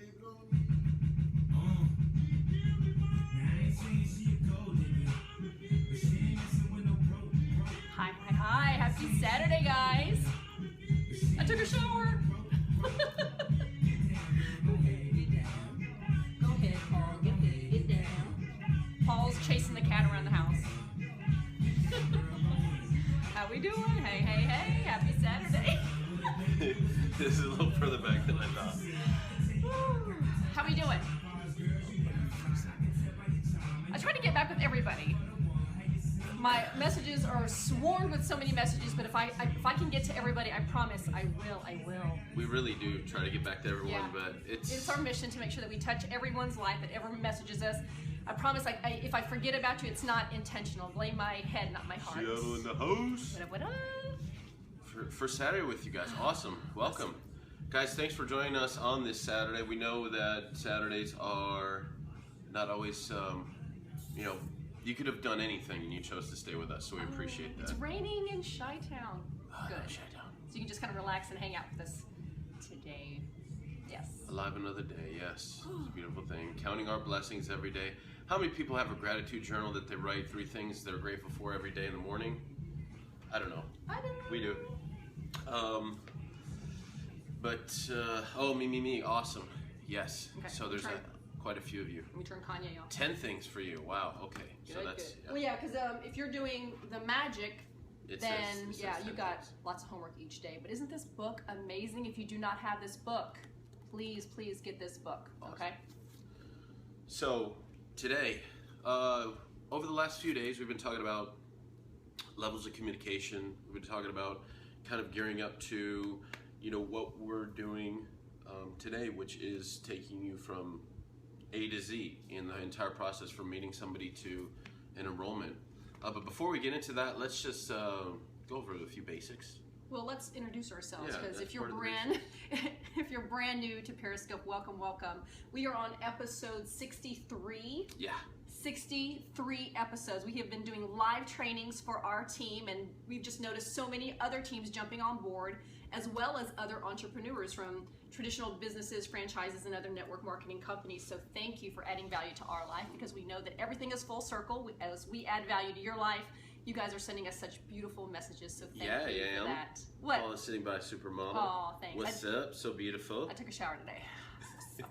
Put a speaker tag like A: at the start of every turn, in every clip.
A: Hi, hi, hi. Happy Saturday, guys. I took a shower. Go ahead, Paul. Get down. Paul's chasing the cat around the house. How we doing? Hey, hey, hey. Happy Saturday.
B: This is a little further back than I thought.
A: How we doing? I try to get back with everybody. My messages are swarmed with so many messages, but if I can get to everybody, I promise I will.
B: We really do try to get back to everyone,
A: Yeah.
B: but
A: It's our mission to make sure that we touch everyone's life, that everyone messages us. I promise, if I forget about you, it's not intentional. Blame my head, not my heart.
B: Seattle in the house.
A: What up?
B: For Saturday with you guys. Awesome. Welcome. Guys, thanks for joining us on this Saturday. We know that Saturdays are not always, you could have done anything and you chose to stay with us, so we appreciate that.
A: It's raining in Chi-Town.
B: Good. Chi-Town.
A: So you can just kind of relax and hang out with us today. Yes.
B: Alive another day, yes. It's a beautiful thing. Counting our blessings every day. How many people have a gratitude journal that they write 3 things they're grateful for every day in the morning? I don't know.
A: I do.
B: We do. Me. Awesome. Yes.
A: Okay,
B: So there's quite a few of you.
A: Let me turn Kanye off.
B: 10 things for you. Wow. Okay.
A: Good,
B: So that's.
A: good.
B: Yeah.
A: Well, yeah, because if you're doing the magic,
B: It
A: then
B: says
A: you
B: 10
A: got
B: things.
A: lots of homework each day. But isn't this book amazing? If you do not have this book, please get this book.
B: Awesome.
A: Okay.
B: So today, over the last few days, we've been talking about levels of communication. We've been talking about kind of gearing up to, what we're doing today, which is taking you from A to Z in the entire process, from meeting somebody to an enrollment. But before we get into that, let's just go over a few basics.
A: Well, let's introduce ourselves,
B: Yeah,
A: because
B: that's
A: if you're
B: part of the
A: if you're brand new to Periscope, welcome. We are on episode 63.
B: Yeah.
A: 63 episodes. We have been doing live trainings for our team, and we've just noticed so many other teams jumping on board, as well as other entrepreneurs from traditional businesses, franchises, and other network marketing companies. So thank you for adding value to our life, because we know that everything is full circle. As we add value to your life, you guys are sending us such beautiful messages, so thank you for that. What?
B: Paul is sitting by a supermodel.
A: Oh, thanks.
B: What's up? So beautiful.
A: I took a shower today.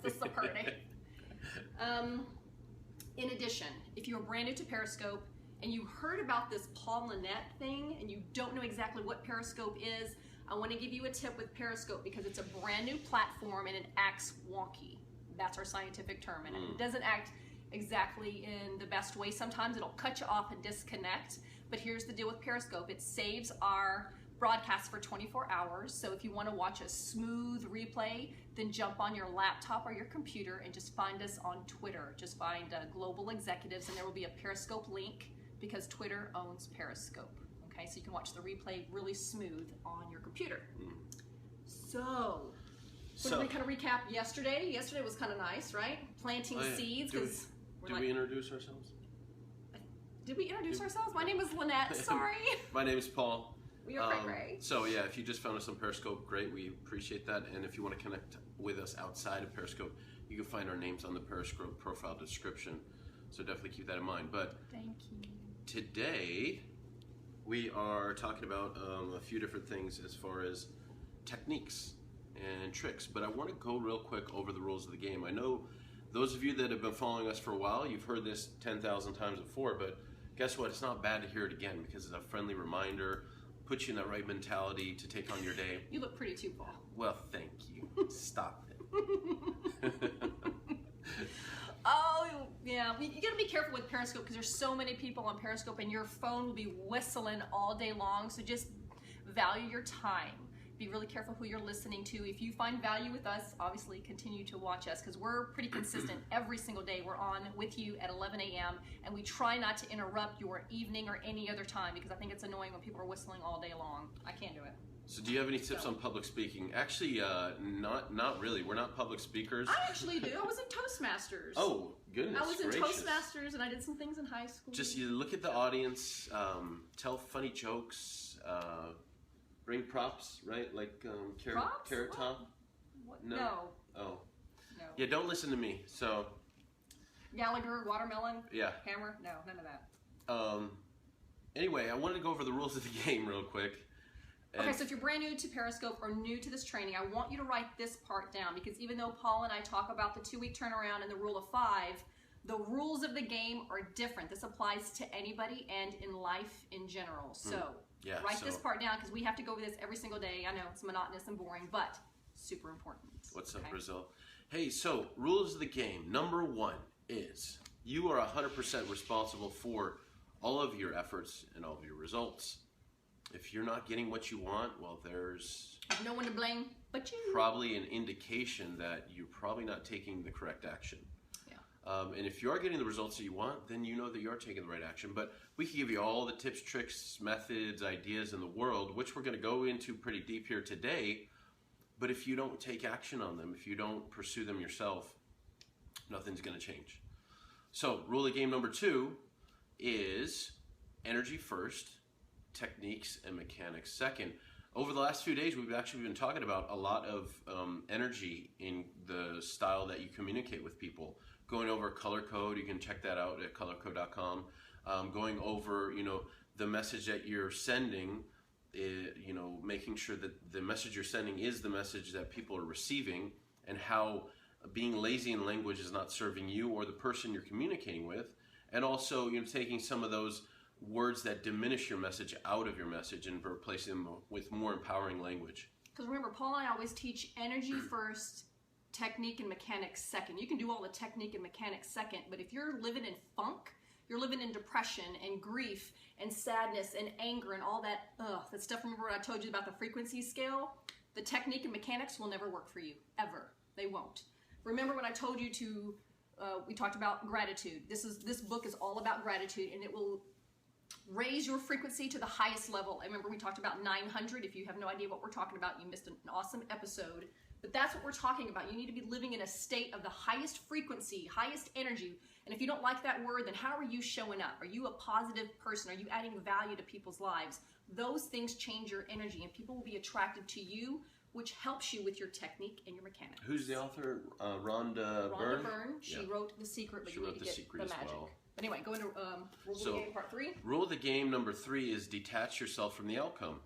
A: This is a party. In addition, if you're brand new to Periscope and you heard about this Paul Lynette thing and you don't know exactly what Periscope is, I want to give you a tip with Periscope, because it's a brand new platform and it acts wonky. That's our scientific term, and it doesn't act exactly in the best way. Sometimes it'll cut you off and disconnect, but here's the deal with Periscope. It saves our broadcast for 24 hours, so if you want to watch a smooth replay, then jump on your laptop or your computer and just find us on Twitter. Just find Global Executives, and there will be a Periscope link, because Twitter owns Periscope. Okay, so you can watch the replay really smooth on your computer. So we kind of recap yesterday. Yesterday was kind of nice, right? Planting seeds. Because
B: we introduce ourselves?
A: Did we introduce ourselves? My name is Lynette. Sorry.
B: My name is Paul.
A: We are cray-cray.
B: So yeah, if you just found us on Periscope, great. We appreciate that. And if you want to connect with us outside of Periscope, you can find our names on the Periscope profile description. So definitely keep that in mind. But
A: thank you.
B: Today, we are talking about a few different things as far as techniques and tricks. But I want to go real quick over the rules of the game. I know those of you that have been following us for a while, you've heard this 10,000 times before, but guess what? It's not bad to hear it again, because it's a friendly reminder, puts you in that right mentality to take on your day.
A: You look pretty too, Paul.
B: Well, thank you. Stop it.
A: Oh, yeah. You gotta be careful with Periscope, because there's so many people on Periscope, and your phone will be whistling all day long. So just value your time. Be really careful who you're listening to. If you find value with us, obviously continue to watch us, because we're pretty consistent every single day. We're on with you at 11 a.m. and we try not to interrupt your evening or any other time, because I think it's annoying when people are whistling all day long. I can't do it.
B: So do you have any tips on public speaking? Actually, not really. We're not public speakers.
A: I actually do. I was in Toastmasters.
B: Oh, goodness
A: I was in
B: gracious.
A: Toastmasters, and I did some things in high school.
B: Just you look at the audience, tell funny jokes, bring props, right? Like
A: props?
B: Carrot Top?
A: What?
B: No.
A: No.
B: Oh.
A: No.
B: Yeah, don't listen to me. So
A: Gallagher, watermelon,
B: yeah.
A: hammer, no, none of that.
B: Anyway, I wanted to go over the rules of the game real quick.
A: Okay, so if you're brand new to Periscope or new to this training, I want you to write this part down, because even though Paul and I talk about the 2-week turnaround and the rule of 5, the rules of the game are different. This applies to anybody and in life in general. So write this part down, because we have to go over this every single day. I know it's monotonous and boring, but super important.
B: What's up, Brazil? Hey, so rules of the game. Number 1 is you are 100% responsible for all of your efforts and all of your results. If you're not getting what you want, well, there's
A: no one to blame but you.
B: Probably an indication that you're probably not taking the correct action. Yeah. And if you are getting the results that you want, then you know that you are taking the right action. But we can give you all the tips, tricks, methods, ideas in the world, which we're going to go into pretty deep here today. But if you don't take action on them, if you don't pursue them yourself, nothing's going to change. So, rule of game number 2 is energy first, techniques and mechanics second. Over the last few days, we've actually been talking about a lot of energy in the style that you communicate with people. Going over color code, you can check that out at colorcode.com. Going over, the message that you're sending, making sure that the message you're sending is the message that people are receiving, and how being lazy in language is not serving you or the person you're communicating with. And also, taking some of those words that diminish your message out of your message and replacing them with more empowering language.
A: Because remember, Paul and I always teach energy first, technique and mechanics second. You can do all the technique and mechanics second, but if you're living in funk, you're living in depression and grief and sadness and anger and all that stuff. Remember what I told you about the frequency scale? The technique and mechanics will never work for you, ever. They won't. Remember when I told you to we talked about gratitude. This book is all about gratitude, and it will raise your frequency to the highest level. I remember we talked about 900. If you have no idea what we're talking about, you missed an awesome episode. But that's what we're talking about. You need to be living in a state of the highest frequency, highest energy. And if you don't like that word, then how are you showing up? Are you a positive person? Are you adding value to people's lives? Those things change your energy, and people will be attracted to you, which helps you with your technique and your mechanics.
B: Who's the author? Rhonda Byrne?
A: Rhonda Byrne. She wrote The Secret, but you need to get the magic. Well. Anyway, go into rule of the game part 3.
B: Rule of the game number 3 is detach yourself from the outcome.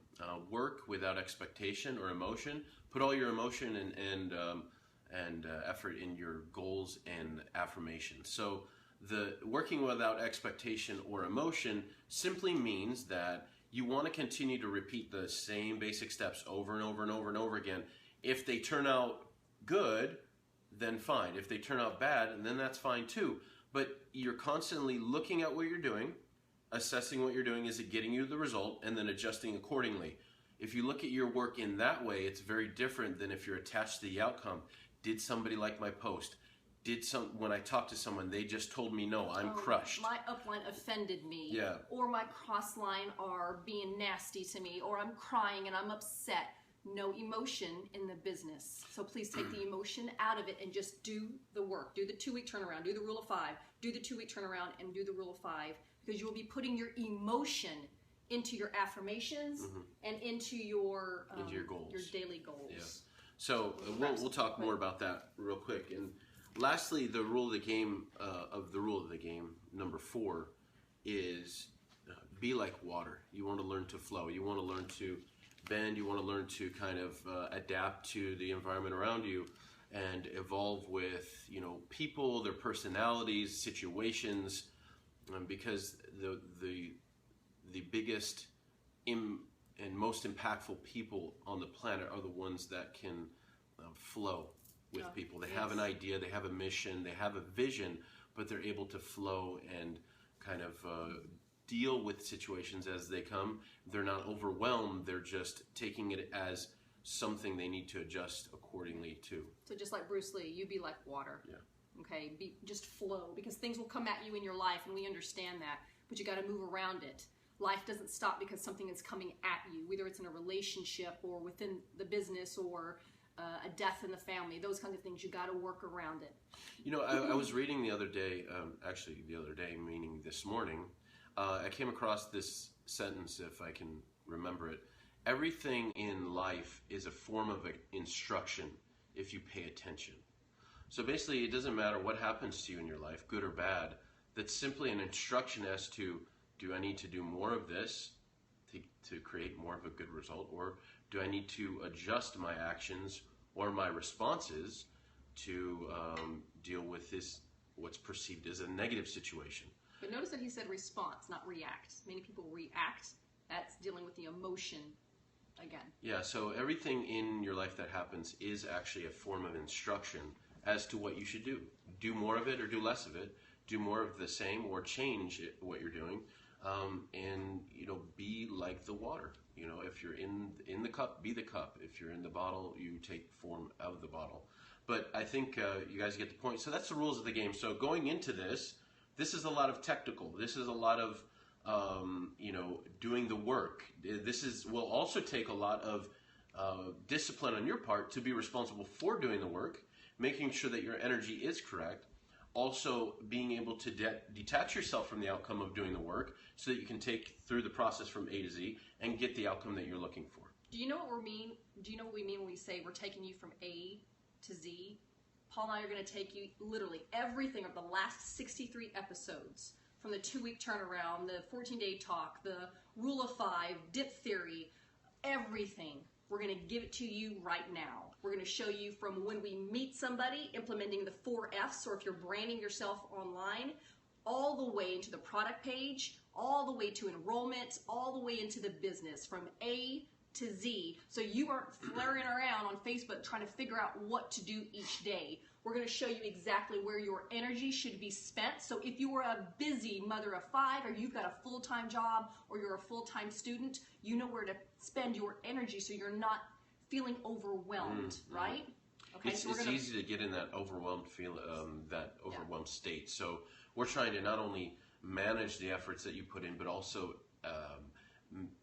B: Work without expectation or emotion. Put all your emotion and effort in your goals and affirmations. So the working without expectation or emotion simply means that you want to continue to repeat the same basic steps over and over and over and over again. If they turn out good, then fine. If they turn out bad, then that's fine too. But you're constantly looking at what you're doing, assessing what you're doing, is it getting you the result, and then adjusting accordingly. If you look at your work in that way, it's very different than if you're attached to the outcome. Did somebody like my post? When I talked to someone, they just told me no, I'm crushed.
A: My upline offended me.
B: Yeah.
A: Or my crossline are being nasty to me, or I'm crying and I'm upset. No emotion in the business. So please take the emotion out of it and just do the work. Do the 2-week turnaround. Do the rule of 5. Do the 2-week turnaround and do the rule of 5. Because you will be putting your emotion into your affirmations and into your
B: goals,
A: your daily goals.
B: Yeah. So we'll talk more about that real quick. And lastly, the rule of the game number 4 is be like water. You want to learn to flow. You want to learn to bend. You want to learn to kind of adapt to the environment around you and evolve with people, their personalities, situations, because the biggest and most impactful people on the planet are the ones that can flow with people. They have an idea, they have a mission, they have a vision, but they're able to flow and kind of deal with situations as they come. They're not overwhelmed, they're just taking it as something they need to adjust accordingly to.
A: So just like Bruce Lee, you be like water.
B: Yeah.
A: Okay, just flow, because things will come at you in your life, and we understand that, but you got to move around it. Life doesn't stop because something is coming at you, whether it's in a relationship or within the business or a death in the family. Those kinds of things, you got to work around it.
B: I was reading the other day, meaning this morning, I came across this sentence, if I can remember it. Everything in life is a form of instruction if you pay attention. So basically, it doesn't matter what happens to you in your life, good or bad. That's simply an instruction as to, do I need to do more of this to create more of a good result, or do I need to adjust my actions or my responses to deal with this, what's perceived as a negative situation?
A: But notice that he said response, not react. Many people react. That's dealing with the emotion again.
B: Yeah, so everything in your life that happens is actually a form of instruction as to what you should do. Do more of it or do less of it. Do more of the same or change what you're doing. And, be like the water. If you're in the cup, be the cup. If you're in the bottle, you take form of the bottle. But I think you guys get the point. So that's the rules of the game. So going into this is a lot of technical. This is a lot of, doing the work. Will also take a lot of discipline on your part to be responsible for doing the work, making sure that your energy is correct. Also being able to detach yourself from the outcome of doing the work so that you can take through the process from A to Z and get the outcome that you're looking for.
A: Do you know what we mean? Do you know what we mean when we say we're taking you from A to Z? Paul and I are going to take you literally everything of the last 63 episodes, from the 2-week turnaround, the 14-day talk, the rule of 5, dip theory, everything. We're going to give it to you right now. We're going to show you from when we meet somebody, implementing the 4 F's, or if you're branding yourself online, all the way into the product page, all the way to enrollment, all the way into the business, from A to Z. So you aren't flaring around on Facebook trying to figure out what to do each day. We're going to show you exactly where your energy should be spent. So if you are a busy mother of 5, or you've got a full-time job, or you're a full-time student, you know where to spend your energy so you're not feeling overwhelmed, right? Okay,
B: it's easy to get in that overwhelmed state. So we're trying to not only manage the efforts that you put in, but also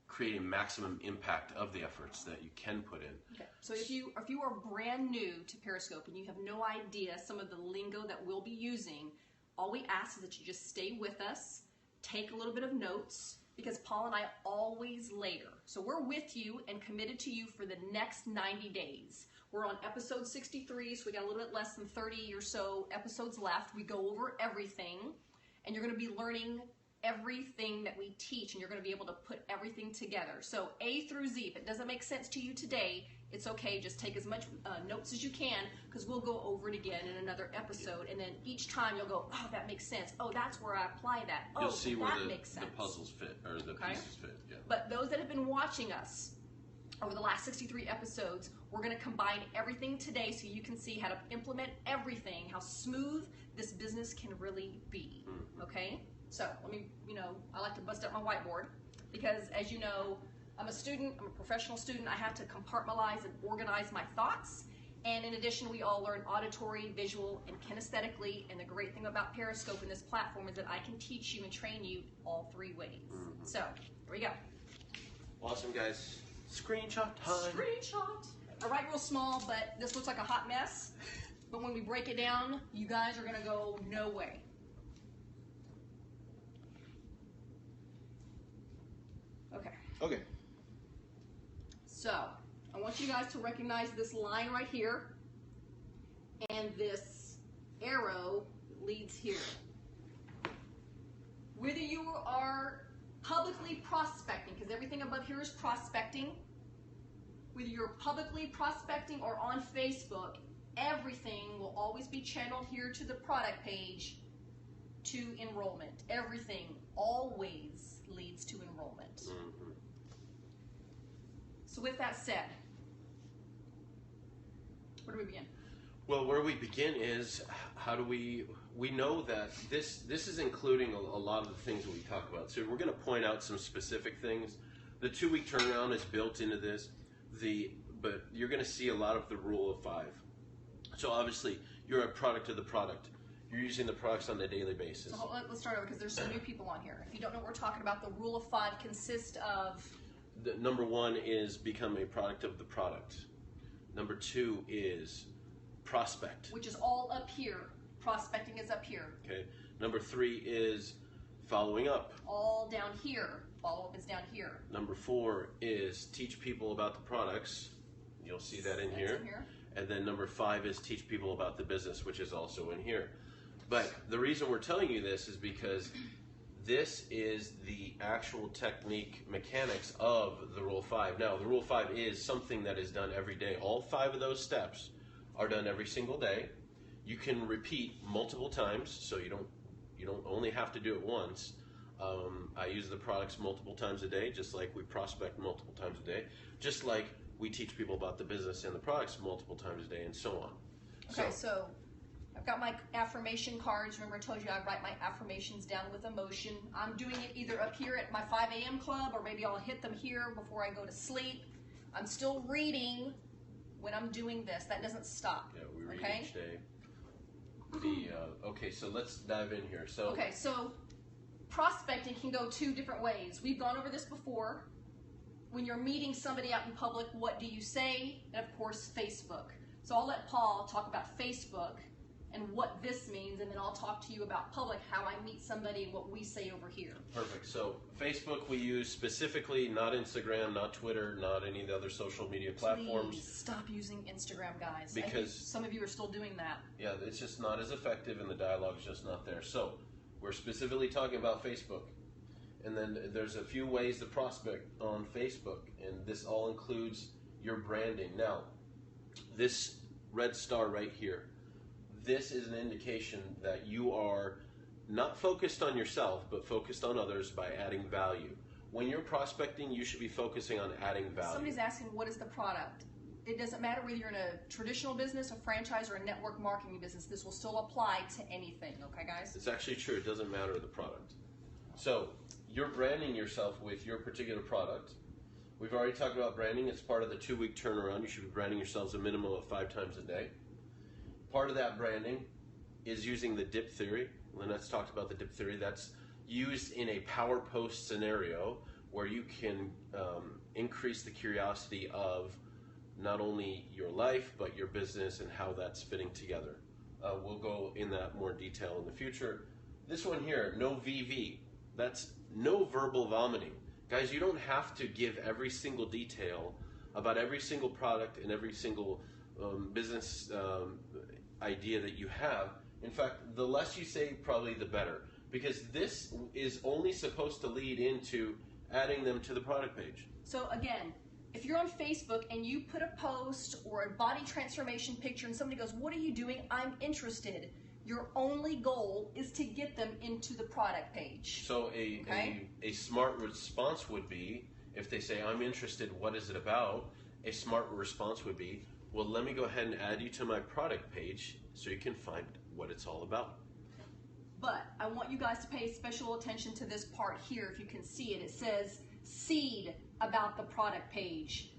B: create a maximum impact of the efforts that you can put in.
A: Okay. So if you are brand new to Periscope and you have no idea some of the lingo that we'll be using, all we ask is that you just stay with us, take a little bit of notes, because Paul and I always layer. So we're with you and committed to you for the next 90 days. We're on episode 63, so we got a little bit less than 30 or so episodes left. We go over everything, and you're going to be learning everything that we teach, and you're going to be able to put everything together. So A through Z. If it doesn't make sense to you today, it's okay. Just take as much notes as you can, because we'll go over it again in another episode, and then each time you'll go, oh, that makes sense. Oh, that's where I apply that. Oh,
B: you'll see where
A: makes sense.
B: The puzzles fit, or the pieces fit. Yeah.
A: But those that have been watching us over the last 63 episodes, we're going to combine everything today so you can see how to implement everything, how smooth this business can really be. Okay? So let me, I like to bust out my whiteboard, because as you know, I'm a student, I'm a professional student. I have to compartmentalize and organize my thoughts. And in addition, we all learn auditory, visual, and kinesthetically. And the great thing about Periscope and this platform is that I can teach you and train you all 3 ways. So here we go.
B: Awesome, guys. Screenshot time.
A: Screenshot. I write real small, but this looks like a hot mess. But when we break it down, you guys are going to go, no way.
B: Okay.
A: So, I want you guys to recognize this line right here, and this arrow leads here. Whether you are publicly prospecting, because everything above here is prospecting, whether you're publicly prospecting or on Facebook, everything will always be channeled here to the product page to enrollment. Everything always leads to enrollment. So with that said, where do we begin?
B: Well, where we begin is, how do we know that this is including a lot of the things that we talk about. So we're going to point out some specific things. The 2-week turnaround is built into this, but you're going to see a lot of the rule of 5. So obviously, you're a product of the product. You're using the products on a daily basis.
A: So let's start over, because there's some new people on here. If you don't know what we're talking about, the rule of 5 consists of...
B: Number 1 is become a product of the product. Number 2 is prospect.
A: Which is all up here. Prospecting is up here.
B: Okay. Number 3 is following up.
A: All down here. Follow-up is down here.
B: Number 4 is teach people about the products. You'll see that in here. And then number 5 is teach people about the business, which is also in here. But the reason we're telling you this is because this is the actual technique mechanics of the Rule 5. Now, the Rule 5 is something that is done every day. All 5 of those steps are done every single day. You can repeat multiple times, so you don't only have to do it once. I use the products multiple times a day, just like we prospect multiple times a day, just like we teach people about the business and the products multiple times a day, and so on.
A: Okay, so I've got my affirmation cards. Remember I told you I write my affirmations down with emotion. I'm doing it either up here at my 5 a.m. club, or maybe I'll hit them here before I go to sleep. I'm still reading when I'm doing this. That doesn't stop.
B: Yeah, we read each day. Okay, so let's dive in here.
A: Okay, so prospecting can go 2 different ways. We've gone over this before. When you're meeting somebody out in public, what do you say? And of course, Facebook. So I'll let Paul talk about Facebook and what this means, and then I'll talk to you about public, how I meet somebody and what we say over here.
B: Perfect. So Facebook we use specifically, not Instagram, not Twitter, not any of the other social media platforms.
A: Please stop using Instagram, guys.
B: Because
A: I think some of you are still doing that.
B: Yeah, it's just not as effective and the dialogue's just not there. So we're specifically talking about Facebook. And then there's a few ways to prospect on Facebook, and this all includes your branding. Now, this red star right here, this is an indication that you are not focused on yourself, but focused on others by adding value. When you're prospecting, you should be focusing on adding value.
A: Somebody's asking, what is the product? It doesn't matter whether you're in a traditional business, a franchise, or a network marketing business. This will still apply to anything, okay, guys?
B: It's actually true. It doesn't matter the product. So you're branding yourself with your particular product. We've already talked about branding. It's part of the 2-week turnaround. You should be branding yourselves a minimum of 5 times a day. Part of that branding is using the dip theory. Lynette's talked about the dip theory. That's used in a power post scenario where you can increase the curiosity of not only your life, but your business and how that's fitting together. We'll go in that more detail in the future. This one here, no VV. That's no verbal vomiting. Guys, you don't have to give every single detail about every single product and every single business idea that you have. In fact, the less you say, probably the better, because this is only supposed to lead into adding them to the product page.
A: So again, if you're on Facebook and you put a post or a body transformation picture and somebody goes, what are you doing? I'm interested. Your only goal is to get them into the product page.
B: So a smart response would be, if they say, I'm interested, what is it about? A smart response would be, well, let me go ahead and add you to my product page so you can find what it's all about.
A: But I want you guys to pay special attention to this part here. If you can see it, it says seed about the product page.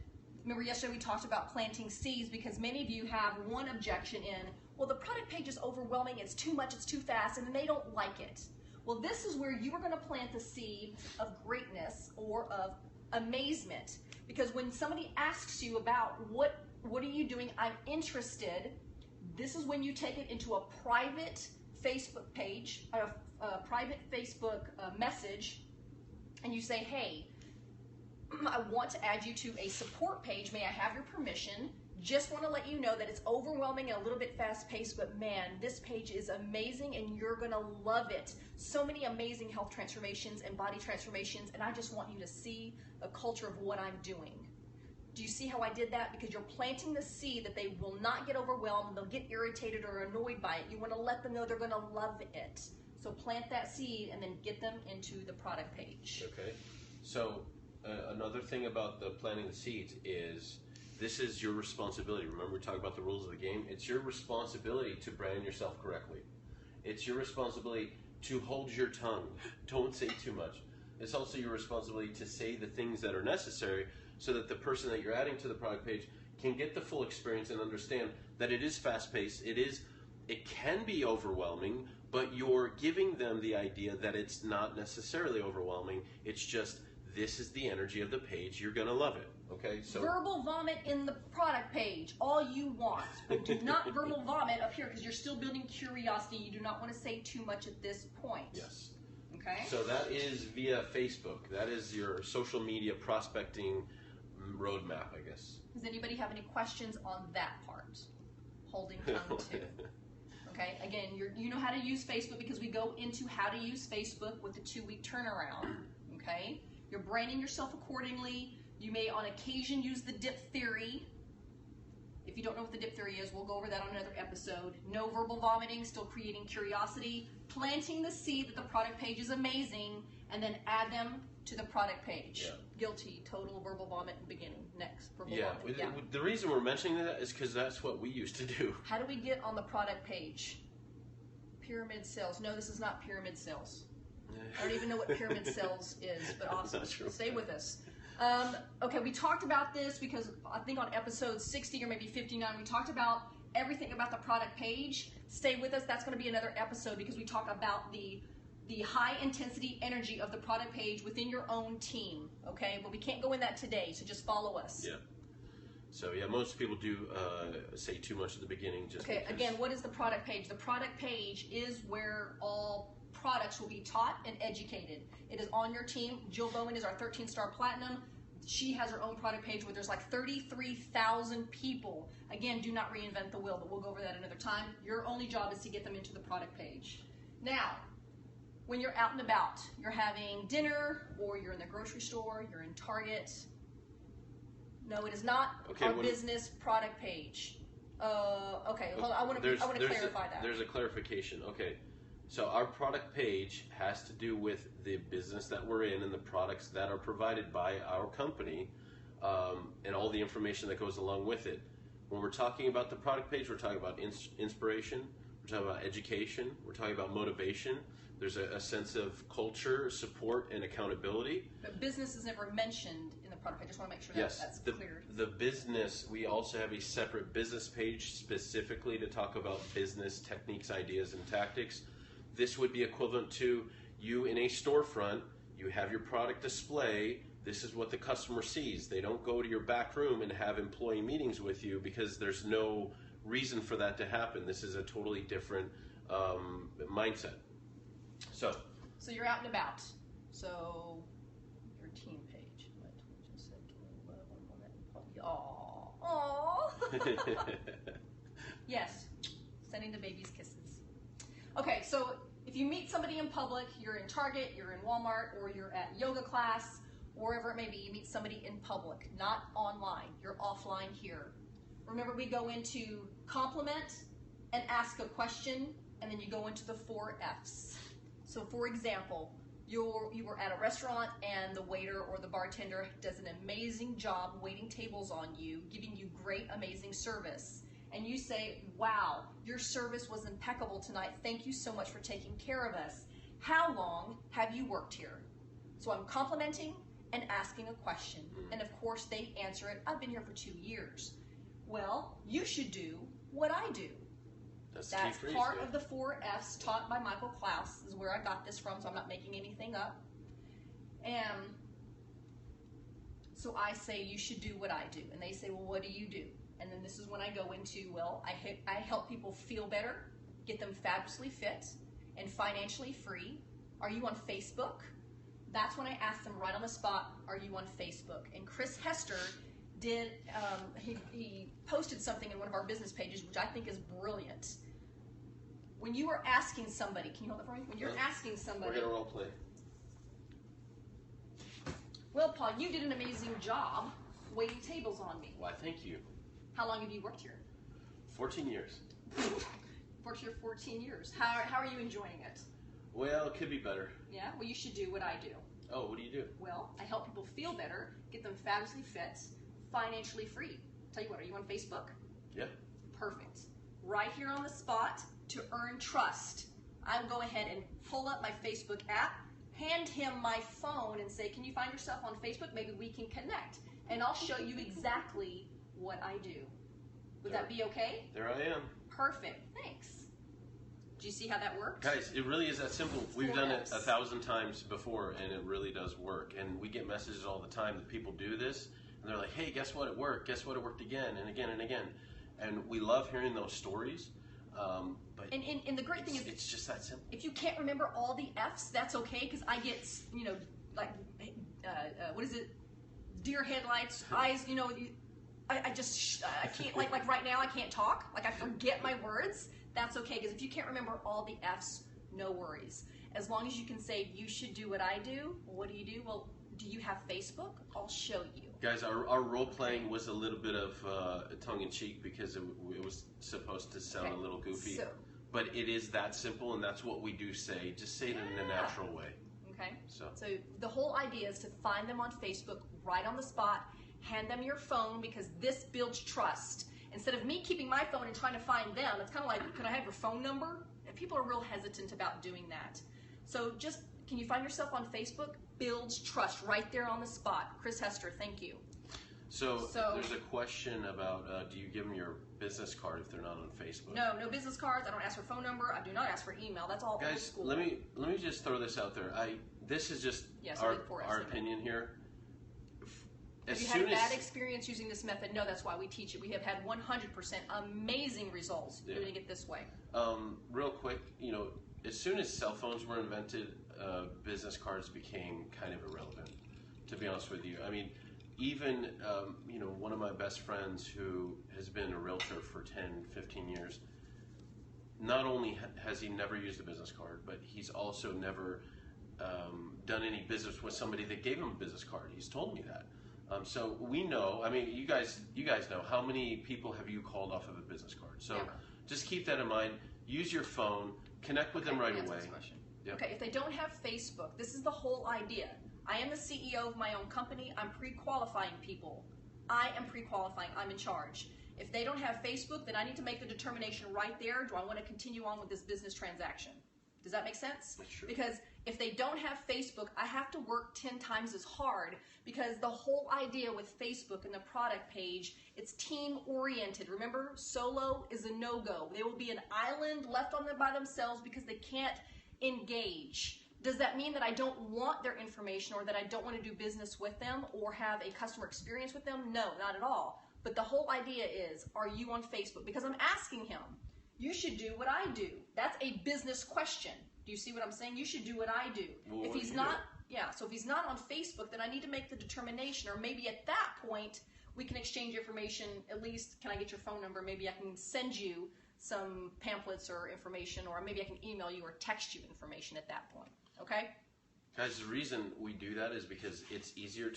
A: Remember yesterday we talked about planting seeds, because many of you have one objection in, well, the product page is overwhelming, it's too much, it's too fast, and they don't like it. Well, this is where you are going to plant the seed of greatness or of amazement. Because when somebody asks you about what are you doing, I'm interested, this is when you take it into a private Facebook page, a private Facebook message, and you say, hey, I want to add you to a support page. May I have your permission? Just want to let you know that it's overwhelming and a little bit fast-paced, but man, this page is amazing and you're going to love it. So many amazing health transformations and body transformations, and I just want you to see the culture of what I'm doing. Do you see how I did that? Because you're planting the seed that they will not get overwhelmed, they'll get irritated or annoyed by it. You want to let them know they're going to love it. So plant that seed and then get them into the product page.
B: Okay. So another thing about the planting the seeds is this is your responsibility. Remember, we talked about the rules of the game. It's your responsibility to brand yourself correctly. It's your responsibility to hold your tongue. Don't say too much. It's also your responsibility to say the things that are necessary so that the person that you're adding to the product page can get the full experience and understand that it is fast-paced. It can be overwhelming, but you're giving them the idea that it's not necessarily overwhelming. It's just, this is the energy of the page. You're going to love it. Okay, so
A: verbal vomit in the product page, all you want. But do not verbal vomit up here, because you're still building curiosity. You do not want to say too much at this point.
B: Yes.
A: Okay.
B: So that is via Facebook. That is your social media prospecting roadmap, I guess.
A: Does anybody have any questions on that part? Holding tongue too. Okay, again, you know how to use Facebook because we go into how to use Facebook with the 2-week turnaround. Okay, you're branding yourself accordingly. You may on occasion use the dip theory. If you don't know what the dip theory is, we'll go over that on another episode. No verbal vomiting, still creating curiosity, planting the seed that the product page is amazing, and then add them to the product page.
B: Yeah.
A: Guilty, total verbal vomit in the beginning. Next, verbal vomit.
B: Yeah, the reason we're mentioning that is because that's what we used to do.
A: How do we get on the product page? Pyramid sales. No, this is not pyramid sales. I don't even know what pyramid sales is, but awesome. Stay with us. Okay, we talked about this because I think on episode 60 or maybe 59, we talked about everything about the product page. Stay with us. That's going to be another episode because we talk about the high intensity energy of the product page within your own team. Okay, but we can't go in that today, so just follow us.
B: Yeah. So yeah, most people do say too much at the beginning. Just
A: okay, again, what is the product page? The product page is where all products will be taught and educated. It is on your team. Jill Bowen is our 13-star platinum. She has her own product page where there's like 33,000 people. Again, do not reinvent the wheel, but we'll go over that another time. Your only job is to get them into the product page. Now, when you're out and about, you're having dinner or you're in the grocery store, you're in Target. No, it is not our business product page. Okay, hold on. I want to clarify that.
B: There's a clarification. Okay, so our product page has to do with the business that we're in and the products that are provided by our company, and all the information that goes along with it. When we're talking about the product page, we're talking about inspiration, we're talking about education, we're talking about motivation. There's a sense of culture, support, and accountability.
A: But business is never mentioned in the product page. I just want to make sure that's cleared.
B: The business, we also have a separate business page specifically to talk about business techniques, ideas, and tactics. This would be equivalent to you in a storefront, you have your product display, this is what the customer sees. They don't go to your back room and have employee meetings with you because there's no reason for that to happen. This is a totally different mindset. So
A: you're out and about. So your team page. Just said, Aww. Yes, sending the babies kisses. Okay, so if you meet somebody in public, you're in Target, you're in Walmart, or you're at yoga class, wherever it may be, you meet somebody in public, not online. You're offline here. Remember, we go into compliment and ask a question, and then you go into the 4 F's. So for example, you were at a restaurant and the waiter or the bartender does an amazing job waiting tables on you, giving you great, amazing service. And you say, wow, your service was impeccable tonight. Thank you so much for taking care of us. How long have you worked here? So I'm complimenting and asking a question. And of course they answer it, I've been here for 2 years. Well, you should do what I do. That's part of the 4 F's taught by Michael Klaus. This is where I got this from, so I'm not making anything up. And so I say, you should do what I do. And they say, well, what do you do? And then this is when I go into, well, I help people feel better, get them fabulously fit, and financially free. Are you on Facebook? That's when I ask them right on the spot, are you on Facebook? And Chris Hester did, he posted something in one of our business pages, which I think is brilliant. When you are asking somebody, can you hold it for me? When you're asking somebody.
B: We're going to role play.
A: Well, Paul, you did an amazing job waiting tables on me.
B: Why, thank you.
A: How long have you worked here?
B: 14 years.
A: Worked here 14 years. How are you enjoying it?
B: Well, it could be better.
A: Yeah? Well, you should do what I do.
B: Oh, what do you do?
A: Well, I help people feel better, get them fabulously fit, financially free. Tell you what, are you on Facebook?
B: Yeah.
A: Perfect. Right here on the spot, to earn trust, I'll go ahead and pull up my Facebook app, hand him my phone and say, can you find yourself on Facebook? Maybe we can connect. And I'll show you exactly what I do. Would that be okay?
B: There I am.
A: Perfect. Thanks. Do you see how that works?
B: Guys, it really is that simple. We've done it 1,000 times before, and it really does work. And we get messages all the time that people do this, and they're like, hey, guess what? It worked. Guess what? It worked again and again and again. And we love hearing those stories. But
A: and the great thing is,
B: it's just that simple.
A: If you can't remember all the F's, that's okay, because I get, like, what is it? deer headlights, eyes, you know, I can't, like right now I can't talk, like I forget my words. That's okay, because if you can't remember all the F's, no worries. As long as you can say, you should do what I do. Well, what do you do? Well, do you have Facebook? I'll show you.
B: Guys, our role playing was a little bit of tongue-in-cheek because it was supposed to sound a little goofy.
A: So,
B: but it is that simple, and that's what we do say. Just say it in a natural way.
A: Okay.
B: So
A: the whole idea is to find them on Facebook right on the spot, hand them your phone, because this builds trust. Instead of me keeping my phone and trying to find them, it's kind of like, can I have your phone number? And people are real hesitant about doing that. So just, can you find yourself on Facebook? Builds trust right there on the spot. Chris Hester, thank you.
B: So there's a question about, do you give them your business card if they're not on Facebook?
A: No business cards. I don't ask for phone number. I do not ask for email. That's all old
B: Guys,
A: school.
B: let me just throw this out there. This is just our opinion here.
A: Have you had a bad experience using this method? No, that's why we teach it. We have had 100% amazing results doing it this way.
B: Real quick, you know, as soon as cell phones were invented, business cards became kind of irrelevant, to be honest with you. I mean, even, you know, one of my best friends who has been a realtor for 10, 15 years, not only has he never used a business card, but he's also never done any business with somebody that gave him a business card. He's told me that. So we know, I mean, you guys know, how many people have you called off of a business card? So just keep that in mind. Use your phone, connect with them right away. Yep.
A: Okay, if they don't have Facebook, this is the whole idea. I am the CEO of my own company. I'm pre-qualifying people. I am pre-qualifying. I'm in charge. If they don't have Facebook, then I need to make the determination right there. Do I want to continue on with this business transaction? Does that make sense?
B: That's true.
A: Because if they don't have Facebook, I have to work 10 times as hard, because the whole idea with Facebook and the product page, it's team oriented. Remember, solo is a no-go. They will be an island left on them by themselves because they can't engage. Does that mean that I don't want their information, or that I don't want to do business with them or have a customer experience with them? No, not at all. But the whole idea is, are you on Facebook? Because I'm asking him, you should do what I do. That's a business question. Do you see what I'm saying? You should do what I do.
B: Well,
A: if he's not, so if he's not on Facebook, then I need to make the determination, or maybe at that point, we can exchange information. At least, can I get your phone number? Maybe I can send you some pamphlets or information, or maybe I can email you or text you information at that point. Okay?
B: Guys, the reason we do that is because it's easier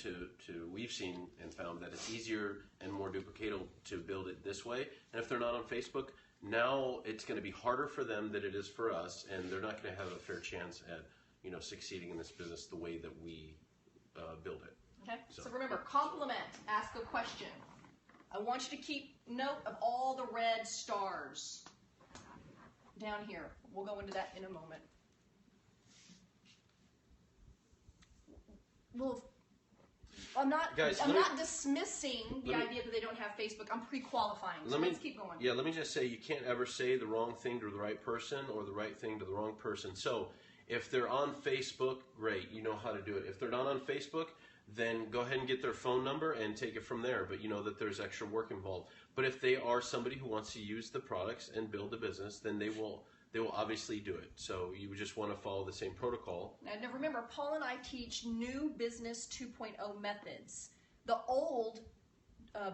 B: we've seen and found that it's easier and more duplicatable to build it this way. And if they're not on Facebook, now it's going to be harder for them than it is for us, and they're not going to have a fair chance at, you know, succeeding in this business the way that we build it.
A: Okay? So remember, compliment, ask a question. I want you to keep note of all the red stars down here. We'll go into that in a moment. Well, I'm not dismissing the idea that they don't have Facebook. I'm pre-qualifying. So let's keep going.
B: Yeah, let me just say, you can't ever say the wrong thing to the right person or the right thing to the wrong person. So if they're on Facebook, great, you know how to do it. If they're not on Facebook, then go ahead and get their phone number and take it from there. But you know that there's extra work involved. But if they are somebody who wants to use the products and build a business, then they will obviously do it. So you would just want to follow the same protocol.
A: Now remember, Paul and I teach new business 2.0 methods. The old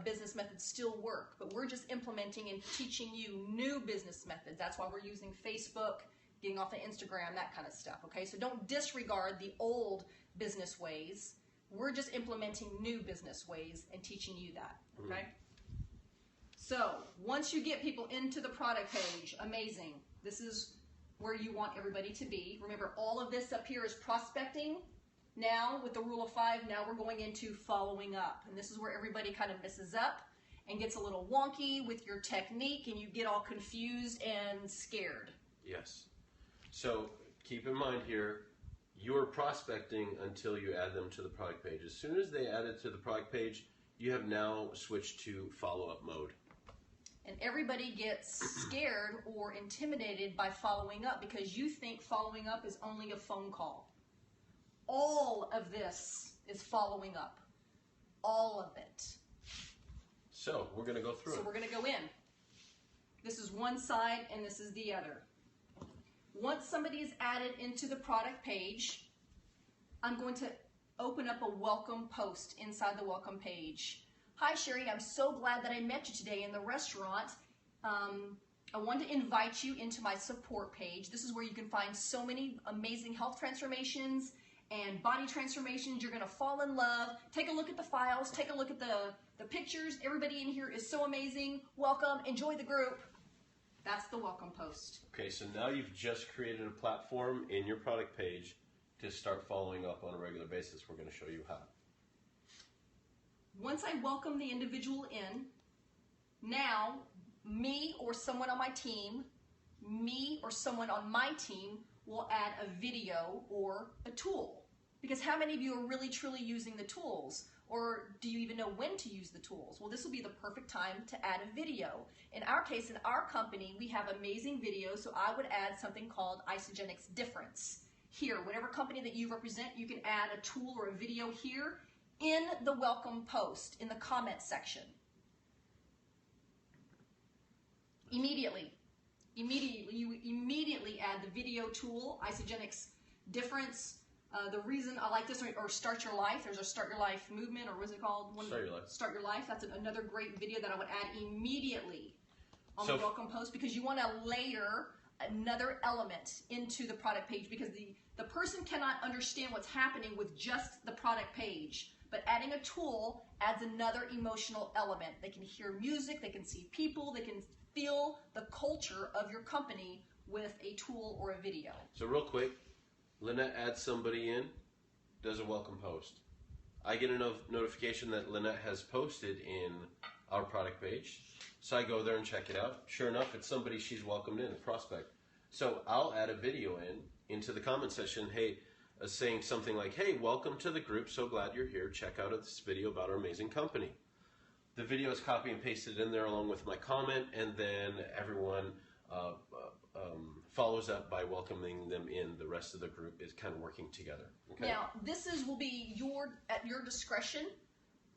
A: business methods still work, but we're just implementing and teaching you new business methods. That's why we're using Facebook, getting off of Instagram, that kind of stuff. Okay, so don't disregard the old business ways. We're just implementing new business ways and teaching you that. Okay. So once you get people into the product page, amazing. This is where you want everybody to be. Remember, all of this up here is prospecting. Now, with the rule of 5, now we're going into following up. And this is where everybody kind of messes up and gets a little wonky with your technique, and you get all confused and scared.
B: Yes. So keep in mind here, you're prospecting until you add them to the product page. As soon as they add it to the product page, you have now switched to follow-up mode.
A: And everybody gets scared or intimidated by following up because you think following up is only a phone call. All of this is following up. All of it.
B: So we're going to go through it.
A: So we're going to go in. This is one side and this is the other. Once somebody is added into the product page, I'm going to open up a welcome post inside the welcome page. Hi Sherry, I'm so glad that I met you today in the restaurant. I want to invite you into my support page. This is where you can find so many amazing health transformations and body transformations. You're going to fall in love. Take a look at the files. Take a look at the pictures. Everybody in here is so amazing. Welcome. Enjoy the group. That's the welcome post.
B: Okay, so now you've just created a platform in your product page to start following up on a regular basis. We're going to show you how.
A: Once I welcome the individual in, now me or someone on my team will add a video or a tool. Because how many of you are really truly using the tools? Or do you even know when to use the tools? Well, this will be the perfect time to add a video. In our case, in our company, we have amazing videos, so I would add something called Isagenix Difference. Here, whatever company that you represent, you can add a tool or a video here in the welcome post, in the comment section. Immediately, you immediately add the video tool, Isagenix Difference. The reason I like this, or Start Your Life, there's a Start Your Life movement, or what is it called?
B: Start Your Life.
A: Start Your Life, that's another great video that I would add immediately on the welcome post, because you want to layer another element into the product page, because the person cannot understand what's happening with just the product page. But adding a tool adds another emotional element. They can hear music, they can see people, they can feel the culture of your company with a tool or a video.
B: So real quick, Lynette adds somebody in, does a welcome post. I get a notification that Lynette has posted in our product page. So I go there and check it out. Sure enough, it's somebody she's welcomed in, a prospect. So I'll add a video into the comment section, hey, saying something like, hey, welcome to the group, so glad you're here. Check out this video about our amazing company. The video is copy and pasted in there along with my comment, and then everyone follows up by welcoming them in. The rest of the group is kind of working together. Okay?
A: Now, this will be at your discretion.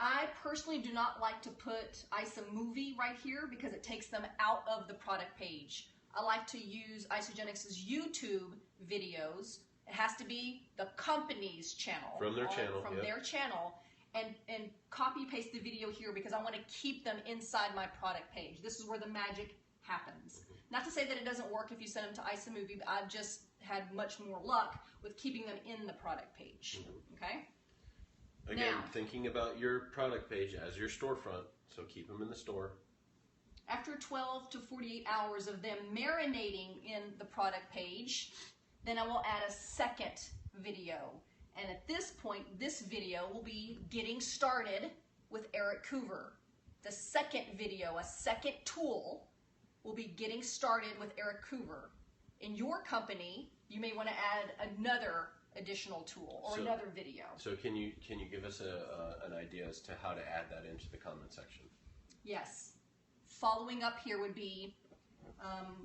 A: I personally do not like to put iSaMovie right here because it takes them out of the product page. I like to use Isagenix's YouTube videos. It has to be the company's channel.
B: From their channel.
A: From their channel. And copy paste the video here because I want to keep them inside my product page. This is where the magic happens. Not to say that it doesn't work if you send them to iSaMovie, but I've just had much more luck with keeping them in the product page. Okay?
B: Again,
A: now,
B: thinking about your product page as your storefront, so keep them in the store.
A: After 12 to 48 hours of them marinating in the product page, then I will add a second video. And at this point, this video will be getting started with Eric Krueger. The second video, a second tool, will be getting started with Eric Krueger. In your company, you may want to add another additional tool or another video.
B: So can you give us an idea as to how to add that into the comment section?
A: Yes. Following up here would be...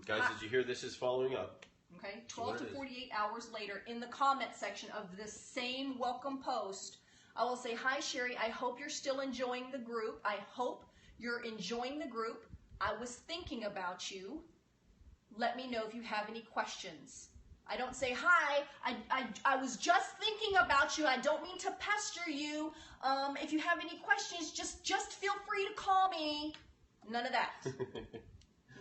B: guys, did you hear this is following up?
A: Okay, 12 to 48 hours later, in the comment section of this same welcome post, I will say, hi Sherry, I hope you're still enjoying the group. I hope you're enjoying the group. I was thinking about you. Let me know if you have any questions. I don't say, hi, I was just thinking about you. I don't mean to pester you. If you have any questions, just feel free to call me. None of that.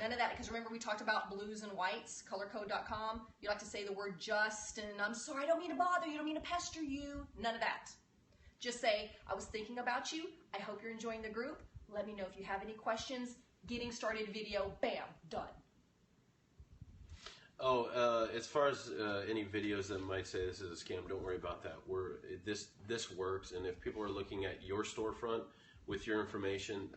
A: None of that, because remember we talked about blues and whites, colorcode.com. You like to say the word just, and I'm sorry, I don't mean to bother you, I don't mean to pester you. None of that. Just say, I was thinking about you. I hope you're enjoying the group. Let me know if you have any questions. Getting started video, bam, done.
B: Oh, as far as any videos that might say this is a scam, don't worry about that. This works, and if people are looking at your storefront with your information,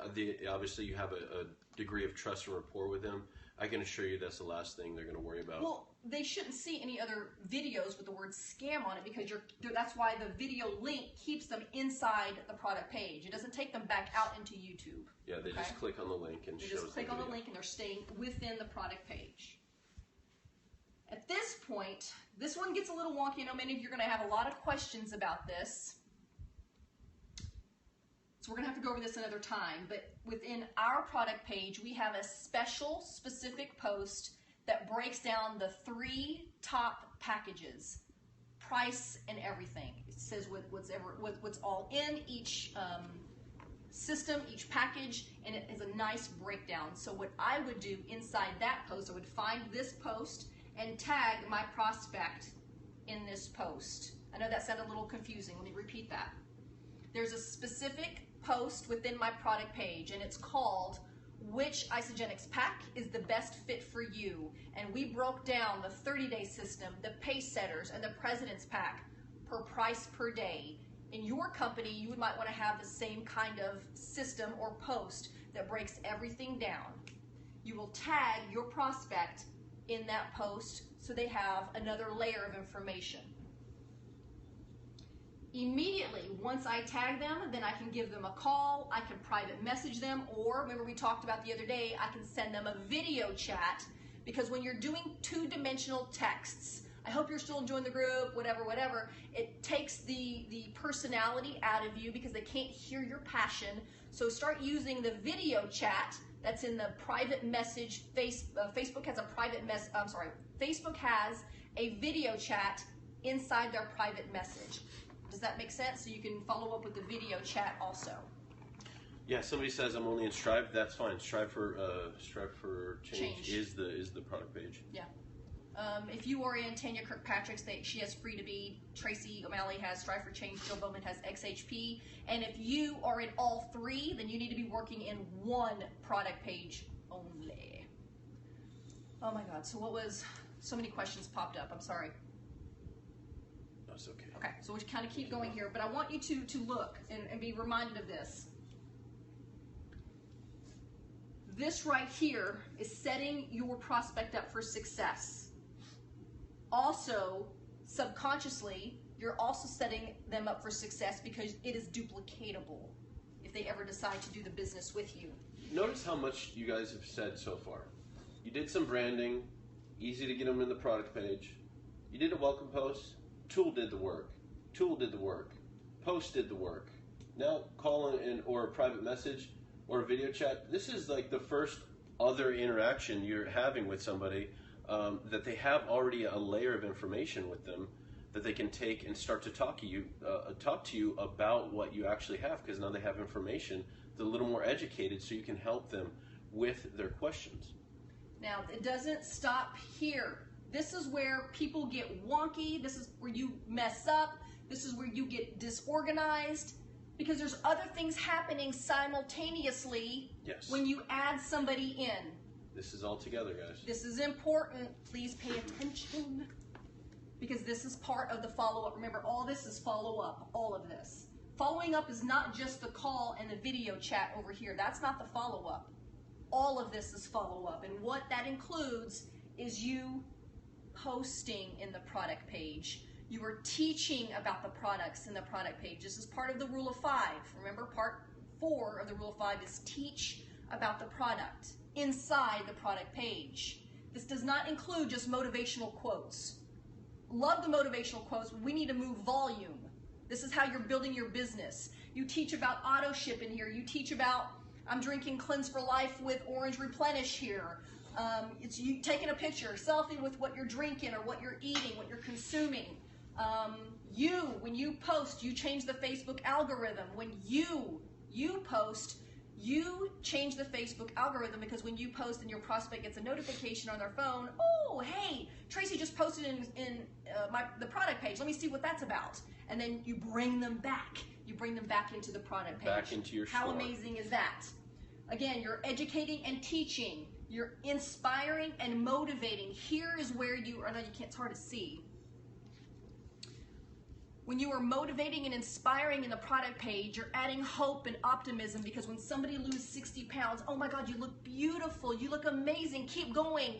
B: obviously you have a degree of trust and rapport with them. I can assure you that's the last thing they're going to worry about.
A: Well, they shouldn't see any other videos with the word scam on it because that's why the video link keeps them inside the product page. It doesn't take them back out into YouTube.
B: Yeah, they just click on the link and
A: they
B: shows
A: just click on the link and they're staying within the product page. At this point, this one gets a little wonky. I know many of you are going to have a lot of questions about this. So we're going to have to go over this another time, but within our product page, we have a special specific post that breaks down the 3 top packages. price and everything. It says what's all in each system, each package, and it is a nice breakdown. So what I would do inside that post, I would find this post and tag my prospect in this post. I know that sounded a little confusing. Let me repeat that. There's a specific post within my product page, and it's called which Isagenix pack is the best fit for you. And we broke down the 30-day system, the pace setters, and the president's pack per price per day. In your company, you might want to have the same kind of system or post that breaks everything down. You will tag your prospect in that post so they have another layer of information. Immediately, once I tag them, then I can give them a call, I can private message them, or remember we talked about the other day, I can send them a video chat, because when you're doing two-dimensional texts, I hope you're still enjoying the group, whatever, it takes the personality out of you because they can't hear your passion. So start using the video chat that's in the private message. Facebook has a Facebook has a video chat inside their private message. Does that make sense? So you can follow up with the video chat also.
B: Yeah, somebody says I'm only in Strive. That's fine. Strive for change. is the product page.
A: Yeah. If you are in Tanya Kirkpatrick's, she has Free to Be. Tracy O'Malley has Strive for Change. Jill Bowman has XHP. And if you are in all three, then you need to be working in one product page only. Oh my God. So many questions popped up. I'm sorry.
B: That's okay.
A: Okay, so we kind of keep going here, but I want you to look and be reminded of this. This right here is setting your prospect up for success. Also, subconsciously, you're also setting them up for success because it is duplicatable if they ever decide to do the business with you.
B: Notice how much you guys have said so far. You did some branding, easy to get them in the product page. You did a welcome post. Tool did the work. Tool did the work. Post did the work. Now call in or a private message or a video chat. This is like the first other interaction you're having with somebody that they have already a layer of information with them that they can take and start to talk to you about what you actually have, because now they have information. They're a little more educated, so you can help them with their questions.
A: Now it doesn't stop here. This is where people get wonky. This is where you mess up. This is where you get disorganized, because there's other things happening simultaneously.
B: Yes.
A: When you add somebody in.
B: This is all together, guys.
A: This is important. Please pay attention, because this is part of the follow-up. Remember, all this is follow-up, all of this. Following up is not just the call and the video chat over here. That's not the follow-up. All of this is follow-up, and what that includes is you posting in the product page. You are teaching about the products in the product page. This is part of the Rule of 5. Remember, part 4 of the Rule of 5 is teach about the product inside the product page. This does not include just motivational quotes. Love the motivational quotes, but we need to move volume. This is how you're building your business. You teach about auto ship in here. You teach about, I'm drinking Cleanse for Life with Orange Replenish here. It's you taking a picture, selfie with what you're drinking or what you're eating, what you're consuming. When you post, you change the Facebook algorithm. When you post, you change the Facebook algorithm, because when you post and your prospect gets a notification on their phone, oh, hey, Tracy just posted in the product page. Let me see what that's about. And then you bring them back. You bring them back into the product page.
B: Back into your store.
A: How amazing is that? Again, you're educating and teaching. You're inspiring and motivating. Here is where I know you can't, it's hard to see. When you are motivating and inspiring in the product page, you're adding hope and optimism, because when somebody loses 60 pounds, oh my God, you look beautiful, you look amazing, keep going,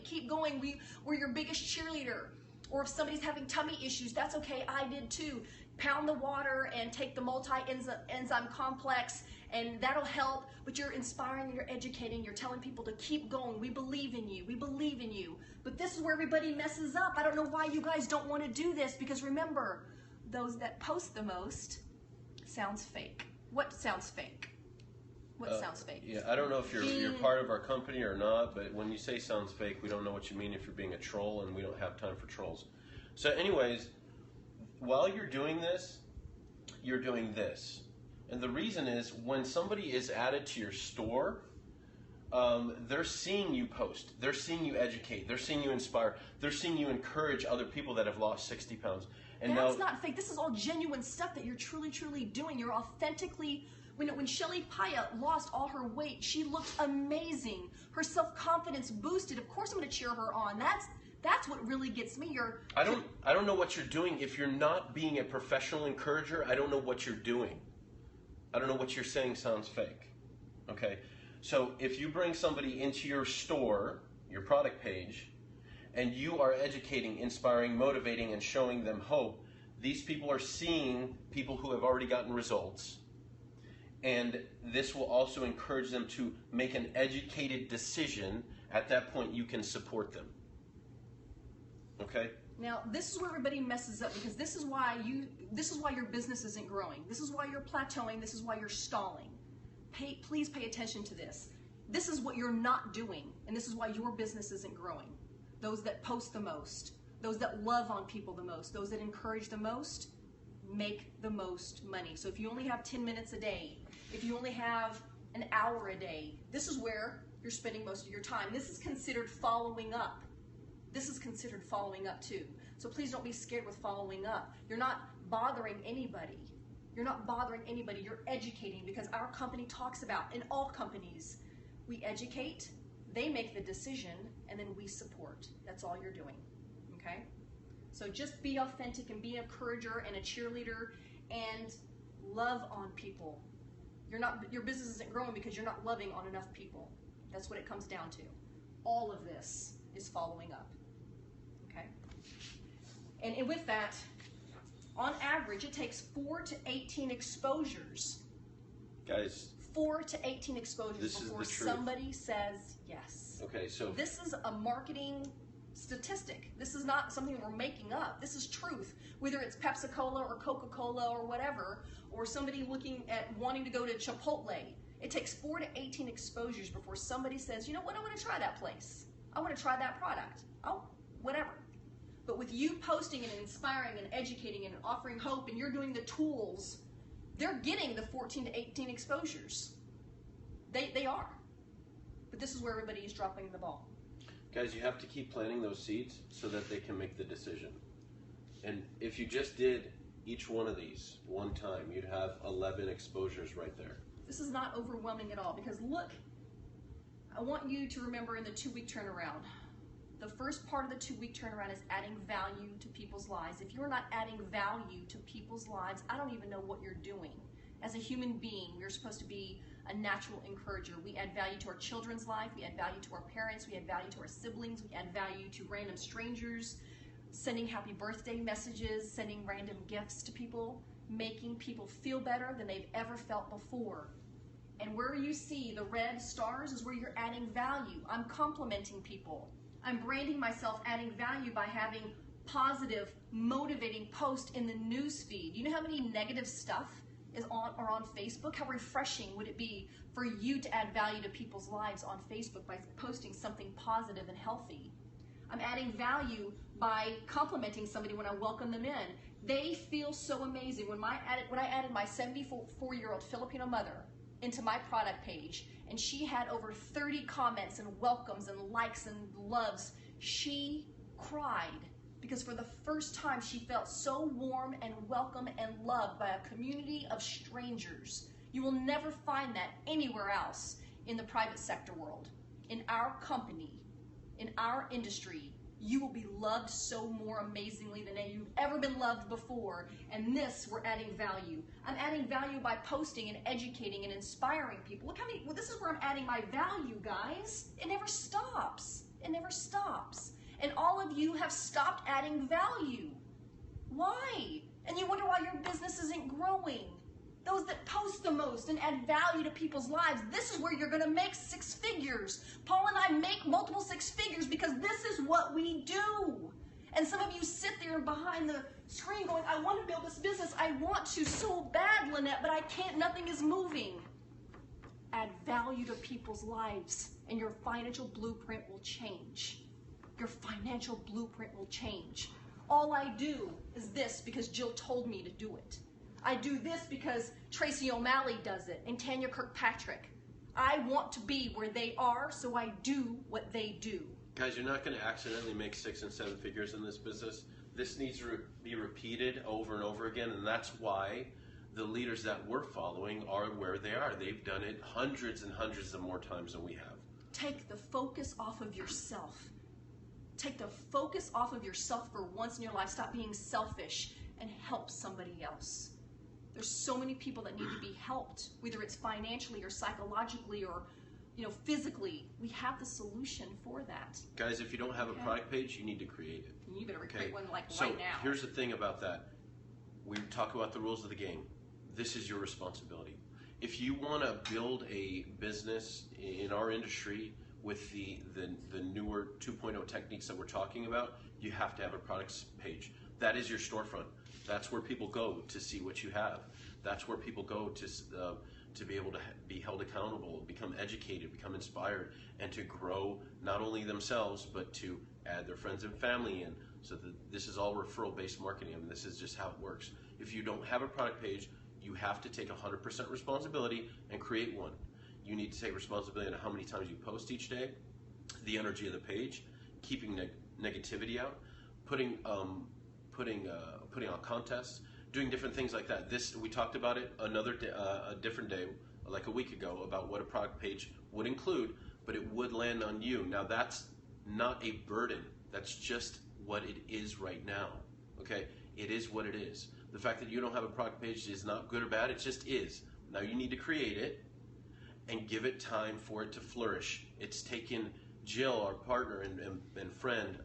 A: we're your biggest cheerleader. Or if somebody's having tummy issues, that's okay, I did too. Pound the water and take the multi-enzyme complex, and that'll help. But you're inspiring, you're educating, you're telling people to keep going. We believe in you, we believe in you. But this is where everybody messes up. I don't know why you guys don't want to do this, because remember, those that post the most sounds fake. What sounds fake? What sounds fake?
B: Yeah, I don't know if you're part of our company or not, but when you say sounds fake, we don't know what you mean if you're being a troll, and we don't have time for trolls. So anyways, while you're doing this, you're doing this. And the reason is when somebody is added to your store, they're seeing you post, they're seeing you educate, they're seeing you inspire, they're seeing you encourage other people that have lost 60 pounds. And
A: that's
B: now,
A: not fake. This is all genuine stuff that you're truly, truly doing. You're authentically, when Shelly Paya lost all her weight, she looked amazing. Her self-confidence boosted. Of course I'm going to cheer her on. That's what really gets me.
B: I don't know what you're doing. If you're not being a professional encourager, I don't know what you're doing. I don't know what you're saying sounds fake. Okay? So if you bring somebody into your store, your product page, and you are educating, inspiring, motivating, and showing them hope, these people are seeing people who have already gotten results. And this will also encourage them to make an educated decision. At that point, you can support them. Okay?
A: Now, this is where everybody messes up, because this is why your business isn't growing. This is why you're plateauing. This is why you're stalling. Please pay attention to this. This is what you're not doing, and this is why your business isn't growing. Those that post the most, those that love on people the most, those that encourage the most, make the most money. So if you only have 10 minutes a day, if you only have an hour a day, this is where you're spending most of your time. This is considered following up. This is considered following up too. So please don't be scared with following up. You're not bothering anybody. You're not bothering anybody. You're educating, because our company talks about, in all companies, we educate, they make the decision, and then we support. That's all you're doing, okay? So just be authentic and be an encourager and a cheerleader and love on people. Your business isn't growing because you're not loving on enough people. That's what it comes down to. All of this is following up, okay? And with that, on average, it takes 4 to 18 exposures.
B: Guys,
A: 4 to 18 exposures before somebody says yes.
B: Okay, so
A: this is a marketing statistic. This is not something we're making up. This is truth. Whether it's Pepsi-Cola or Coca-Cola or whatever, or somebody looking at wanting to go to Chipotle, it takes 4 to 18 exposures before somebody says, you know what, I want to try that place. I want to try that product. Oh, whatever. But with you posting and inspiring and educating and offering hope, and you're doing the tools, they're getting the 14 to 18 exposures. They are. But this is where everybody is dropping the ball.
B: Guys, you have to keep planting those seeds so that they can make the decision. And if you just did each one of these one time, you'd have 11 exposures right there.
A: This is not overwhelming at all, because look, I want you to remember in the 2-week turnaround, the first part of the 2-week turnaround is adding value to people's lives. If you're not adding value to people's lives, I don't even know what you're doing. As a human being, we're supposed to be a natural encourager. We add value to our children's life, we add value to our parents, we add value to our siblings, we add value to random strangers, sending happy birthday messages, sending random gifts to people, making people feel better than they've ever felt before. And where you see the red stars is where you're adding value. I'm complimenting people. I'm branding myself, adding value by having positive, motivating posts in the news feed. You know how many negative stuff is on Facebook? How refreshing would it be for you to add value to people's lives on Facebook by posting something positive and healthy? I'm adding value by complimenting somebody when I welcome them in. They feel so amazing. When I added my 74-year-old Filipino mother into my product page, and she had over 30 comments and welcomes and likes and loves, she cried, because for the first time she felt so warm and welcome and loved by a community of strangers. You will never find that anywhere else in the private sector world. In our company, in our industry, you will be loved so more amazingly than you've ever been loved before. And this, we're adding value. I'm adding value by posting and educating and inspiring people. Look how many, well, this is where I'm adding my value, guys. It never stops. It never stops. And all of you have stopped adding value. Why? And you wonder why your business isn't growing. Those that post the most and add value to people's lives, this is where you're going to make 6 figures. Paul and I make multiple 6 figures because this is what we do. And some of you sit there behind the screen going, I want to build this business. I want to so bad, Lynette, but I can't. Nothing is moving. Add value to people's lives and your financial blueprint will change. Your financial blueprint will change. All all I do is this because Jill told me to do it. I do this because Tracy O'Malley does it and Tanya Kirkpatrick. I want to be where they are, so I do what they do.
B: Guys, you're not going to accidentally make 6 and 7 figures in this business. This needs to be repeated over and over again, and that's why the leaders that we're following are where they are. They've done it hundreds and hundreds of more times than we have.
A: Take the focus off of yourself. Take the focus off of yourself for once in your life. Stop being selfish and help somebody else. There's so many people that need to be helped, whether it's financially or psychologically or physically. We have the solution for that.
B: Guys, if you don't have a product page, you need to create it.
A: You better create one right now.
B: So here's the thing about that. We talk about the rules of the game. This is your responsibility. If you want to build a business in our industry with the newer 2.0 techniques that we're talking about, you have to have a products page. That is your storefront. That's where people go to see what you have. That's where people go to be able to be held accountable, become educated, become inspired, and to grow not only themselves, but to add their friends and family in. So that this is all referral-based marketing, and this is just how it works. If you don't have a product page, you have to take 100% responsibility and create one. You need to take responsibility on how many times you post each day, the energy of the page, keeping negativity out, putting on contests, doing different things like that. We talked about it another day, a different day, like a week ago, about what a product page would include, but it would land on you. Now that's not a burden. That's just what it is right now. Okay, it is what it is. The fact that you don't have a product page is not good or bad. It just is. Now you need to create it and give it time for it to flourish. It's taken Jill, our partner and friend,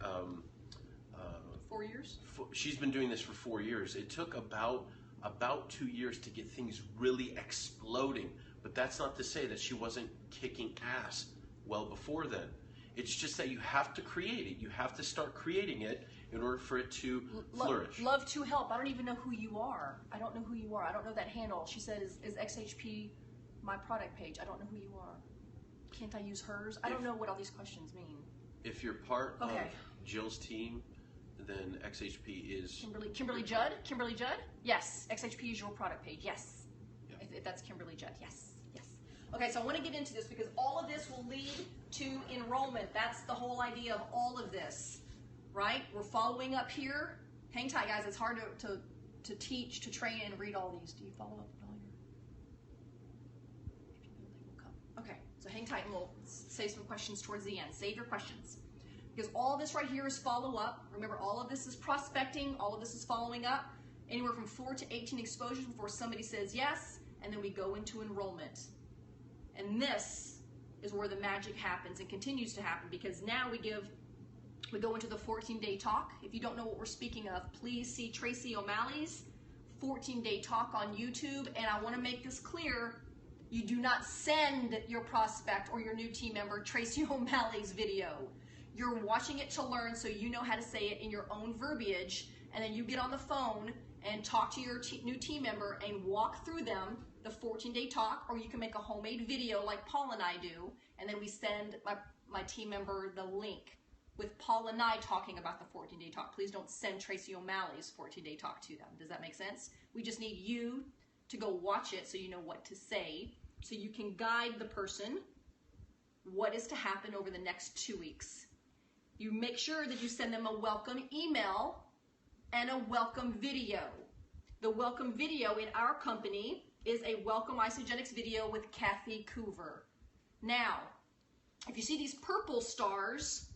A: 4 years?
B: She's been doing this for 4 years. It took about 2 years to get things really exploding, but that's not to say that she wasn't kicking ass well before then. It's just that you have to create it. You have to start creating it in order for it to flourish.
A: Love to help. I don't even know who you are. I don't know who you are. I don't know that handle. She said, is XHP my product page? I don't know who you are. Can't I use hers? I don't know what all these questions mean.
B: If you're part of Jill's team, then XHP is...
A: Kimberly Judd? Kimberly Judd? Yes. XHP is your product page. Yes. Yeah. If that's Kimberly Judd. Yes. Yes. Okay, so I want to get into this because all of this will lead to enrollment. That's the whole idea of all of this, right? We're following up here. Hang tight, guys. It's hard to teach, to train, and read all these. Do you follow up with all your... If you will, they will come. Okay, so hang tight and we'll save some questions towards the end. Save your questions. Because all this right here is follow-up. Remember, all of this is prospecting. All of this is following up. Anywhere from 4 to 18 exposures before somebody says yes, and then we go into enrollment. And this is where the magic happens and continues to happen, because now we go into the 14-day talk. If you don't know what we're speaking of, please see Tracy O'Malley's 14-day talk on YouTube. And I want to make this clear. You do not send your prospect or your new team member Tracy O'Malley's video. You're watching it to learn so you know how to say it in your own verbiage, and then you get on the phone and talk to your new team member and walk through them the 14-day talk, or you can make a homemade video like Paul and I do, and then we send my team member the link with Paul and I talking about the 14-day talk. Please don't send Tracy O'Malley's 14-day talk to them. Does that make sense? We just need you to go watch it so you know what to say, so you can guide the person what is to happen over the next 2 weeks. You make sure that you send them a welcome email and a welcome video. The welcome video in our company is a welcome Isogenics video with Kathy Krueger. Now, if you see these purple stars,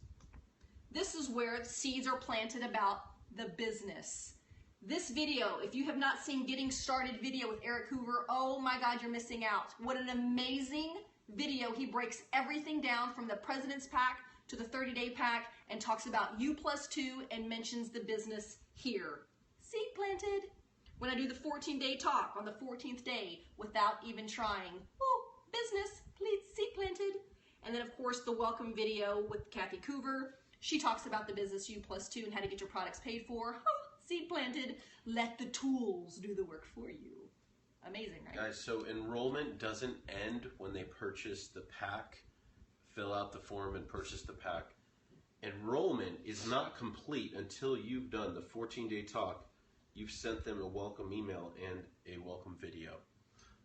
A: this is where seeds are planted about the business. This video, if you have not seen Getting Started video with Eric Krueger, oh my God, you're missing out. What an amazing video. He breaks everything down from the President's Pack to the 30-day pack and talks about U+2 and mentions the business here. Seed planted. When I do the 14-day talk on the 14th day without even trying, oh, business, please, seed planted. And then of course the welcome video with Kathy Krueger. She talks about the business U+2 and how to get your products paid for. Oh, seed planted. Let the tools do the work for you. Amazing, right?
B: Guys, so enrollment doesn't end when they purchase the pack, fill out the form and purchase the pack. enrollment is not complete until you've done the 14-day talk. You've sent them a welcome email and a welcome video.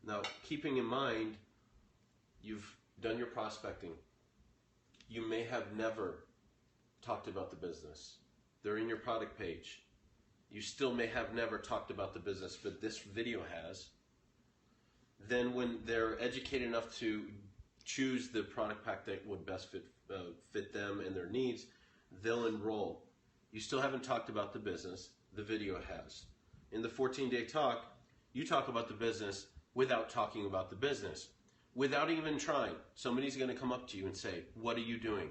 B: Now, keeping in mind, you've done your prospecting. You may have never talked about the business. They're in your product page. You still may have never talked about the business, but this video has. Then when they're educated enough to choose the product pack that would best fit them and their needs, they'll enroll. You still haven't talked about the business. The video has. In the 14-day talk, you talk about the business without talking about the business. Without even trying. Somebody's going to come up to you and say, what are you doing?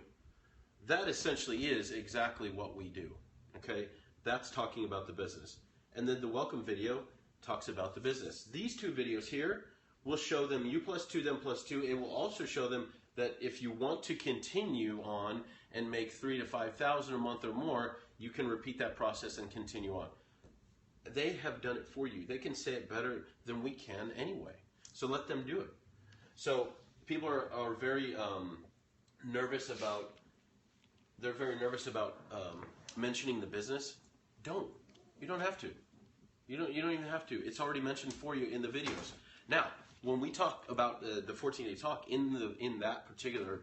B: That essentially is exactly what we do. Okay? That's talking about the business. And then the welcome video talks about the business. These two videos here will show them you plus two, them plus two. It will also show them that if you want to continue on and make $3,000 to $5,000 a month or more, you can repeat that process and continue on. They have done it for you. They can say it better than we can anyway. So let them do it. So people are very nervous about. They're very nervous about mentioning the business. Don't. You don't have to. You don't even have to. It's already mentioned for you in the videos. Now, when we talk about the 14-day talk in that particular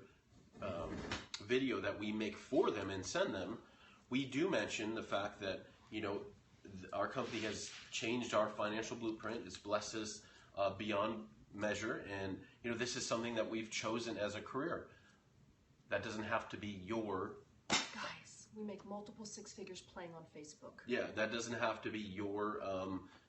B: video that we make for them and send them, we do mention the fact that our company has changed our financial blueprint. It's blessed us beyond measure, and this is something that we've chosen as a career. That doesn't have to be your.
A: Guys, we make multiple six figures playing on Facebook.
B: Yeah, that doesn't have to be your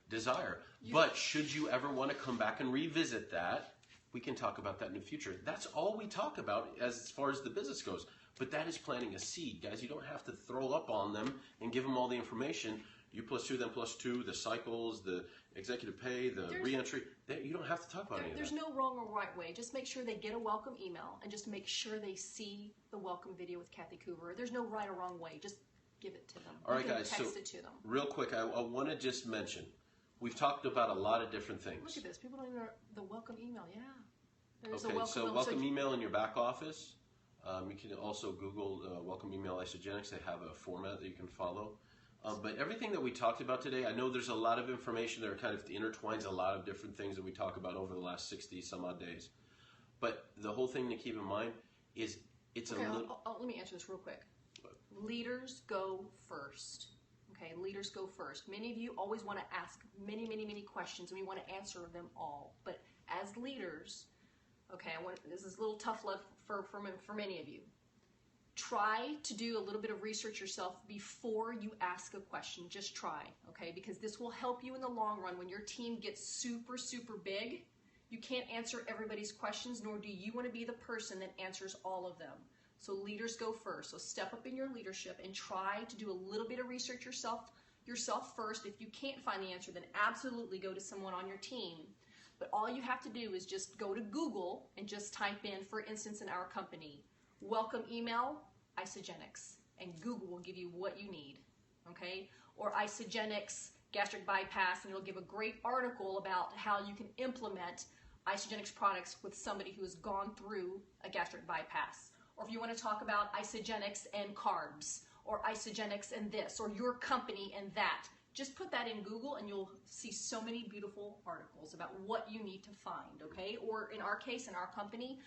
B: desire. But should you ever want to come back and revisit that, we can talk about that in the future. That's all we talk about as far as the business goes. But that is planting a seed, guys. You don't have to throw up on them and give them all the information. You plus two, them plus two, the cycles, the executive pay, the reentry. You don't have to talk about any of that.
A: There's no wrong or right way. Just make sure they get a welcome email and just make sure they see the welcome video with Kathy Krueger. There's no right or wrong way. Just give it to them.
B: All right, guys.
A: Text it to them.
B: Real quick, I want to just mention, we've talked about a lot of different things.
A: Look at this. People don't even know the welcome email. Yeah. There's
B: Okay,
A: a welcome email.
B: Welcome email in your back office. You can also Google welcome email Isagenix. They have a format that you can follow. But everything that we talked about today, I know there's a lot of information that kind of intertwines a lot of different things that we talk about over the last 60 some odd days. But the whole thing to keep in mind is it's a little.
A: Let me answer this real quick. Leaders go first. Okay, leaders go first. Many of you always want to ask many questions, and we want to answer them all. But as leaders, okay, this is a little tough love for many of you. Try to do a little bit of research yourself before you ask a question. Just try, okay? Because this will help you in the long run. When your team gets super big, you can't answer everybody's questions, nor do you want to be the person that answers all of them. So leaders go first. So step up in your leadership and try to do a little bit of research yourself first. If you can't find the answer, then absolutely go to someone on your team. But all you have to do is just go to Google and just type in, for instance, in our company, welcome email, Isagenix, and Google will give you what you need, okay? Or Isagenix gastric bypass, and it'll give a great article about how you can implement Isagenix products with somebody who has gone through a gastric bypass. Or if you want to talk about Isagenix and carbs, or Isagenix and this, or your company and that, just put that in Google and you'll see so many beautiful articles about what you need to find, okay? Or in our case, in our company,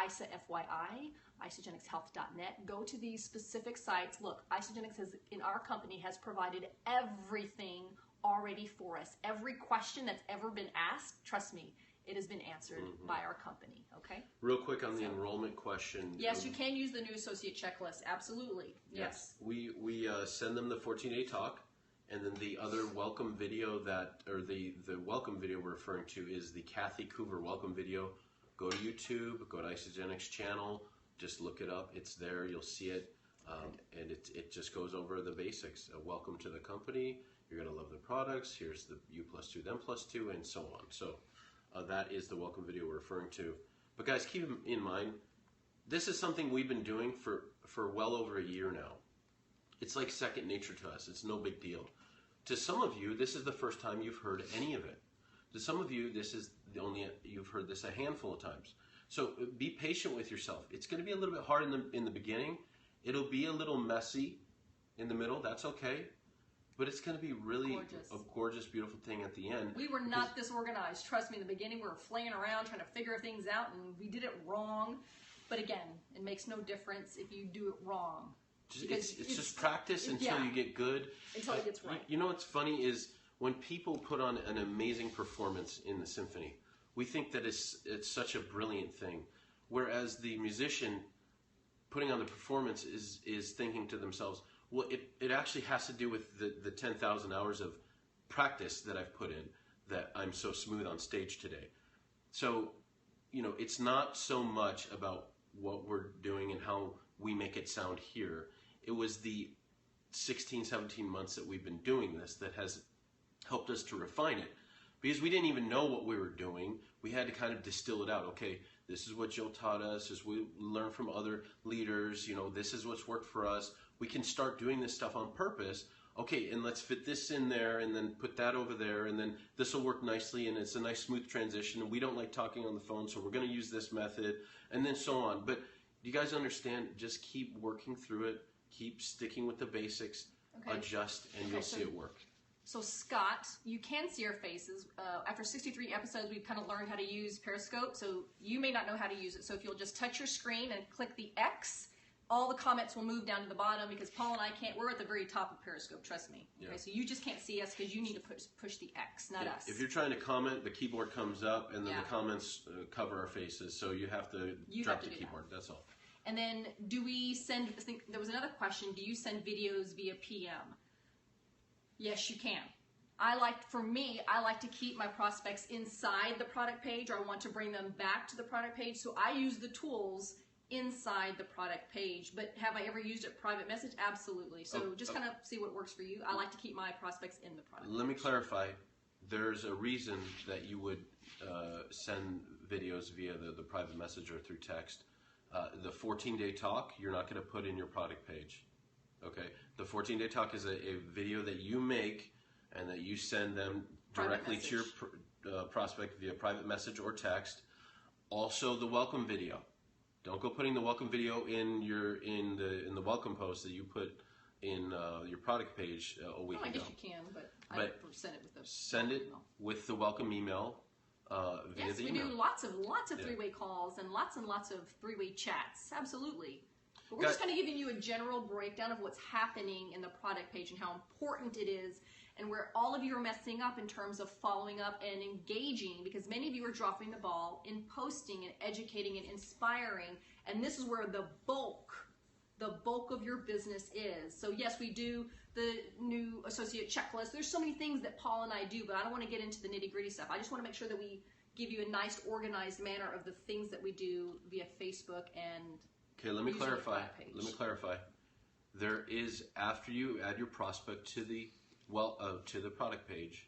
A: ISA FYI, isagenixhealth.net. Go to these specific sites. Look, Isagenix in our company has provided everything already for us. Every question that's ever been asked, trust me, it has been answered by our company, okay?
B: Real quick on the enrollment question.
A: Yes, you can use the new associate checklist, absolutely, yes.
B: We send them the 14-day talk, and then the other welcome video the welcome video we're referring to is the Kathy Krueger welcome video. Go to YouTube, go to Isagenix channel, just look it up. It's there, you'll see it, and it just goes over the basics. Welcome to the company, you're going to love the products, here's the you plus two, them plus two, and so on. So that is the welcome video we're referring to. But guys, keep in mind, this is something we've been doing for well over a year now. It's like second nature to us. It's no big deal. To some of you, this is the first time you've heard any of it. To some of you, this is you've heard this a handful of times. So be patient with yourself. It's going to be a little bit hard in the beginning, It'll be a little messy in the middle. That's okay. But it's going to be really a gorgeous, beautiful thing at the end.
A: We were not this organized. Trust me, in the beginning we were flaying around trying to figure things out, and we did it wrong. But again, it makes no difference if you do it wrong.
B: It's just practice until you get good.
A: Until it gets right.
B: You know what's funny is when people put on an amazing performance in the symphony, we think that it's such a brilliant thing. Whereas the musician putting on the performance is thinking to themselves, well, it actually has to do with the 10,000 hours of practice that I've put in, that I'm so smooth on stage today. So, you know, it's not so much about what we're doing and how we make it sound here. It was the 16, 17 months that we've been doing this that has helped us to refine it. Because we didn't even know what we were doing. We had to kind of distill it out. Okay, this is what Jill taught us, as we learn from other leaders, you know, this is what's worked for us. We can start doing this stuff on purpose. Okay, and let's fit this in there and then put that over there, and then this will work nicely, and it's a nice smooth transition, and we don't like talking on the phone, so we're going to use this method, and then so on. But do you guys understand? Just keep working through it, keep sticking with the basics, adjust, and you'll see it work.
A: So Scott, you can see our faces. After 63 episodes, we've kind of learned how to use Periscope, so you may not know how to use it. So if you'll just touch your screen and click the X, all the comments will move down to the bottom, because Paul and I can't, we're at the very top of Periscope, trust me.
B: Yeah.
A: Okay, so you just can't see us because you need to push the X, not us.
B: If you're trying to comment, the keyboard comes up, and then the comments cover our faces, so you have to drop the keyboard, that's all.
A: And then do we send, I think there was another question, do you send videos via PM? Yes, you can. For me, I like to keep my prospects inside the product page, or I want to bring them back to the product page, so I use the tools inside the product page. But have I ever used it private message? Absolutely. So just kind of see what works for you. I like to keep my prospects in the product
B: page. Let me clarify. There's a reason that you would send videos via the private message or through text. The 14-day talk, you're not going to put in your product page. Okay? The 14-day talk is a video that you make and that you send them directly to your prospect via private message or text. Also, the welcome video. Don't go putting the welcome video in the welcome post that you put in your product page a week ago.
A: I guess you can, but I send it with the
B: with the welcome email via the email. Yes,
A: we do lots of three-way calls and lots of three-way chats. Absolutely. But we're just kind of giving you a general breakdown of what's happening in the product page and how important it is, and where all of you are messing up in terms of following up and engaging, because many of you are dropping the ball in posting and educating and inspiring, and this is where the bulk of your business is. So yes, we do the new associate checklist. There's so many things that Paul and I do, but I don't want to get into the nitty-gritty stuff. I just want to make sure that we give you a nice organized manner of the things that we do via Facebook and
B: let me clarify. There is, after you add your prospect to the product page,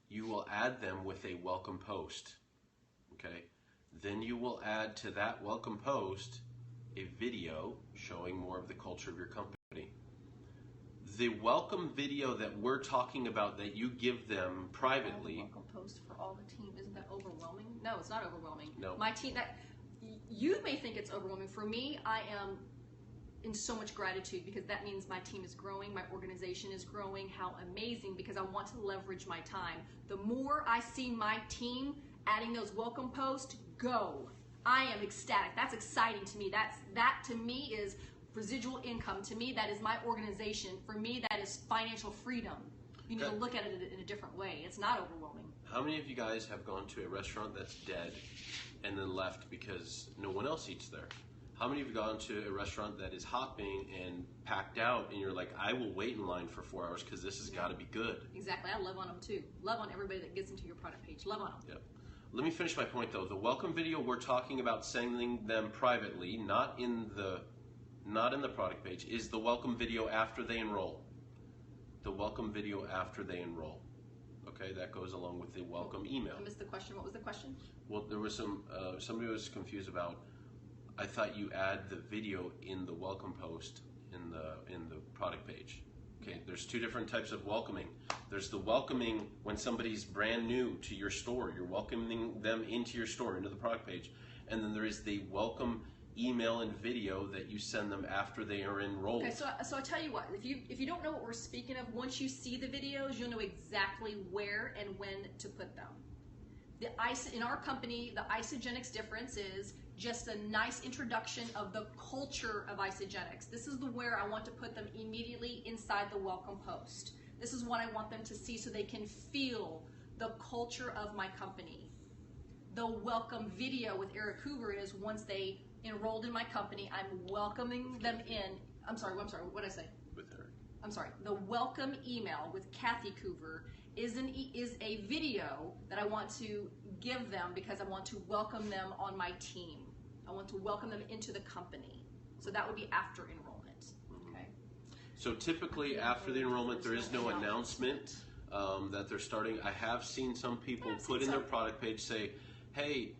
B: you will add them with a welcome post. Okay? Then you will add to that welcome post a video showing more of the culture of your company. The welcome video that we're talking about that you give them privately.
A: Welcome post for all the team. Isn't that overwhelming? No, it's not overwhelming.
B: No.
A: My team, you may think it's overwhelming. For me, I am in so much gratitude, because that means my team is growing, my organization is growing. How amazing, because I want to leverage my time. The more I see my team adding those welcome posts, go. I am ecstatic. That's exciting to me. That to me is residual income. To me, that is my organization. For me, that is financial freedom. You need to look at it in a different way. It's not overwhelming.
B: How many of you guys have gone to a restaurant that's dead and then left because no one else eats there? How many of you have gone to a restaurant that is hopping and packed out, and you're like, I will wait in line for 4 hours because this has got to be good?
A: Exactly. I love on them too. Love on everybody that gets into your product page. Love on them.
B: Yep. Let me finish my point though. The welcome video, we're talking about sending them privately, not in the product page, is the welcome video after they enroll. The welcome video after they enroll. Okay, that goes along with the welcome email.
A: I missed the question. What was the question?
B: Well, there was somebody was confused about, I thought you add the video in the welcome post in the product page. Okay, there's two different types of welcoming. There's the welcoming when somebody's brand new to your store. You're welcoming them into your store, into the product page. And then there is the welcome email and video that you send them after they are enrolled.
A: Okay, so I tell you what, if you don't know what we're speaking of, once you see the videos, you'll know exactly where and when to put them. In our company, the Isogenics difference is just a nice introduction of the culture of Isogenics. This is where I want to put them immediately inside the welcome post. This is what I want them to see so they can feel the culture of my company. The welcome video with Eric Krueger is once they enrolled in my company, I'm welcoming them in. I'm sorry, what did I say?
B: With Eric.
A: I'm sorry. The welcome email with Kathy Krueger is a video that I want to give them because I want to welcome them on my team. I want to welcome them into the company. So that would be after enrollment. Okay.
B: So typically after the enrollment, there is no announcement that they're starting. I have seen some people put in their product page say, hey,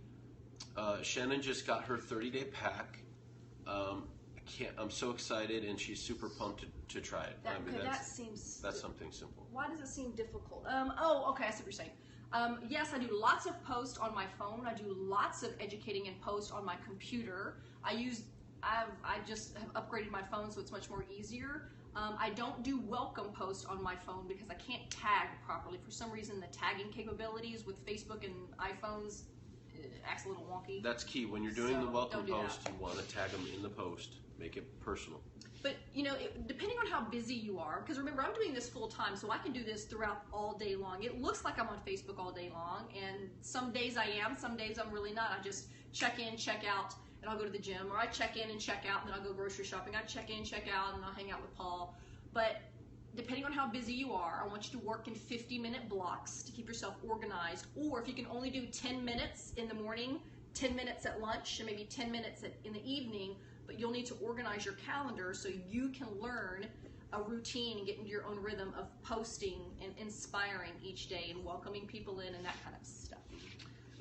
B: Shannon just got her 30-day pack. I'm so excited, and she's super pumped to try it. That's something simple.
A: Why does it seem difficult? Oh, okay, I see what you're saying. Yes, I do lots of posts on my phone. I do lots of educating and posts on my computer. I just have upgraded my phone, so it's much more easier. I don't do welcome posts on my phone because I can't tag properly. For some reason, the tagging capabilities with Facebook and iPhones acts a little wonky.
B: That's key. When you're doing the welcome post, you want to tag them in the post. Make it personal.
A: But, depending on how busy you are, because remember, I'm doing this full time, so I can do this throughout all day long. It looks like I'm on Facebook all day long, and some days I am, some days I'm really not. I just check in, check out, and I'll go to the gym, or I check in and check out, and then I'll go grocery shopping. I check in, check out, and I'll hang out with Paul. But depending on how busy you are, I want you to work in 50-minute blocks to keep yourself organized. Or if you can only do 10 minutes in the morning, 10 minutes at lunch, and maybe 10 minutes in the evening, but you'll need to organize your calendar so you can learn a routine and get into your own rhythm of posting and inspiring each day and welcoming people in and that kind of stuff.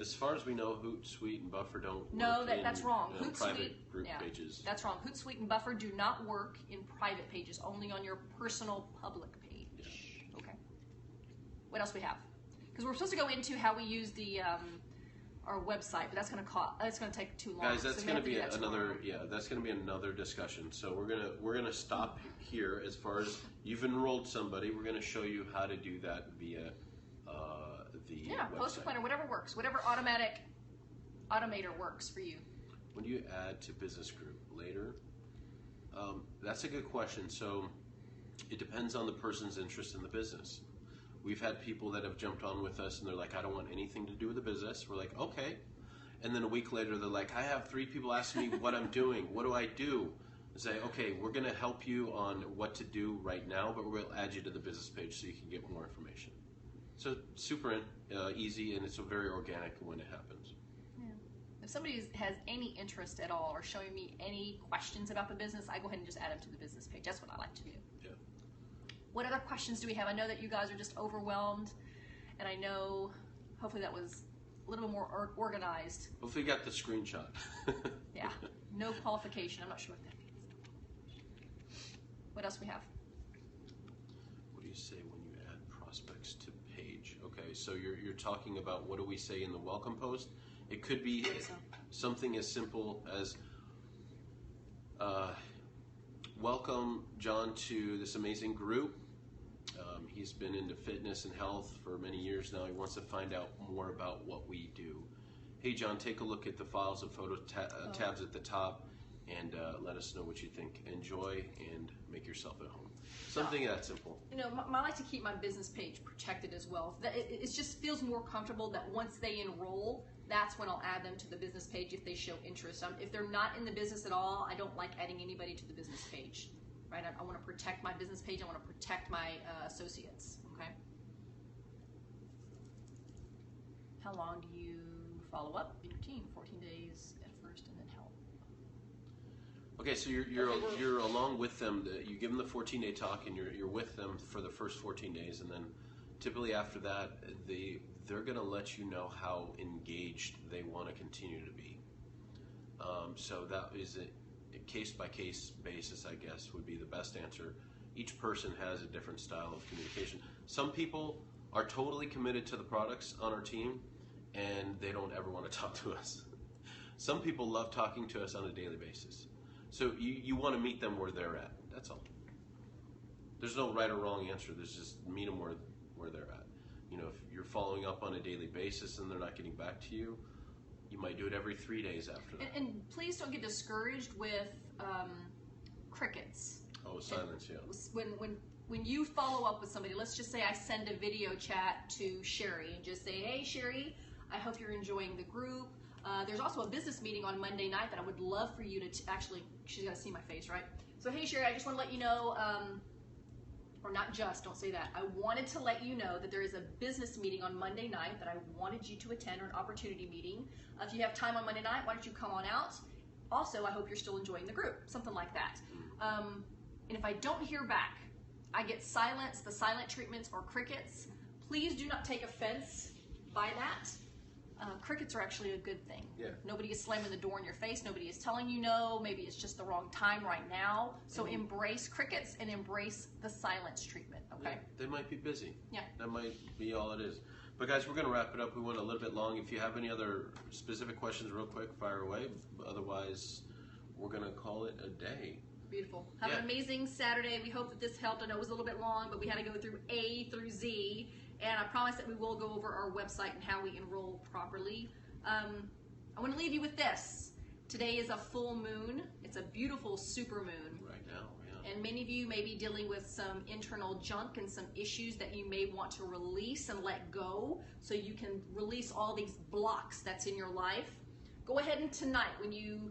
B: As far as we know, Hootsuite and Buffer don't
A: work that's wrong.
B: Private group pages.
A: That's wrong. Hootsuite and Buffer do not work in private pages, only on your personal public page. Yeah. Okay. What else we have? Because we're supposed to go into how we use the our website, but that's going to take too long.
B: Guys, that's going to be that's going to be another discussion. So we're gonna stop here. As far as you've enrolled somebody, we're going to show you how to do that via the website.
A: Post a planner, whatever works, whatever automator works for you.
B: When do you add to business group? Later? That's a good question. So it depends on the person's interest in the business. We've had people that have jumped on with us and they're like, I don't want anything to do with the business. We're like, okay. And then a week later, they're like, I have 3 people asking me what I'm doing. What do I do? I say, okay, we're going to help you on what to do right now, but we'll add you to the business page so you can get more information. So super easy, and it's very organic when it happens.
A: Yeah. If somebody has any interest at all or showing me any questions about the business, I go ahead and just add them to the business page. That's what I like to do.
B: Yeah.
A: What other questions do we have? I know that you guys are just overwhelmed, and I know hopefully that was a little bit more organized.
B: Hopefully you got the screenshot.
A: Yeah. No qualification. I'm not sure what that means. What else we have?
B: What do you say when you add prospects to page? Okay, so you're talking about what do we say in the welcome post? It could be something as simple as welcome John to this amazing group. He's been into fitness and health for many years now. He wants to find out more about what we do. Hey John, take a look at the files and photo tabs at the top and let us know what you think. Enjoy and make yourself at home. Something that simple.
A: I like to keep my business page protected as well. It just feels more comfortable that once they enroll, that's when I'll add them to the business page if they show interest. If they're not in the business at all, I don't like adding anybody to the business page. Right? I want to protect my business page. I want to protect my associates. Okay. How long do you follow up in your team? 14 days at first, and then help.
B: Okay, so you're along with them. You give them the 14-day talk, and you're with them for the first 14 days, and then typically after that, they're going to let you know how engaged they want to continue to be. So that is a case-by-case basis, I guess, would be the best answer. Each person has a different style of communication. Some people are totally committed to the products on our team, and they don't ever want to talk to us. Some people love talking to us on a daily basis. So you want to meet them where they're at. That's all. There's no right or wrong answer. There's just meet them where they're at. You know, if you're following up on a daily basis and they're not getting back to you, you might do it every 3 days after that.
A: And please don't get discouraged with crickets.
B: Oh, silence, yeah.
A: When you follow up with somebody, let's just say I send a video chat to Sherry and just say, hey Sherry, I hope you're enjoying the group. There's also a business meeting on Monday night that I would love for you to actually, she's got to see my face, right? So hey Sherry, I just want to let you know, or not just, don't say that. I wanted to let you know that there is a business meeting on Monday night that I wanted you to attend, or an opportunity meeting. If you have time on Monday night, why don't you come on out? Also, I hope you're still enjoying the group, something like that. And if I don't hear back, I get silence, the silent treatments, or crickets. Please do not take offense by that. Crickets are actually a good thing.
B: Yeah.
A: Nobody is slamming the door in your face. Nobody is telling you no. Maybe it's just the wrong time right now. So embrace crickets and embrace the silence treatment, okay?
B: Yeah, they might be busy.
A: Yeah.
B: That might be all it is. But guys, we're going to wrap it up. We went a little bit long. If you have any other specific questions real quick, fire away. Otherwise, we're going to call it a day.
A: Beautiful. Have an amazing Saturday. We hope that this helped. I know it was a little bit long, but we had to go through A through Z. And I promise that we will go over our website and how we enroll properly. I want to leave you with this. Today is a full moon. It's a beautiful super moon.
B: Right now, yeah.
A: And many of you may be dealing with some internal junk and some issues that you may want to release and let go so you can release all these blocks that's in your life. Go ahead and tonight, when you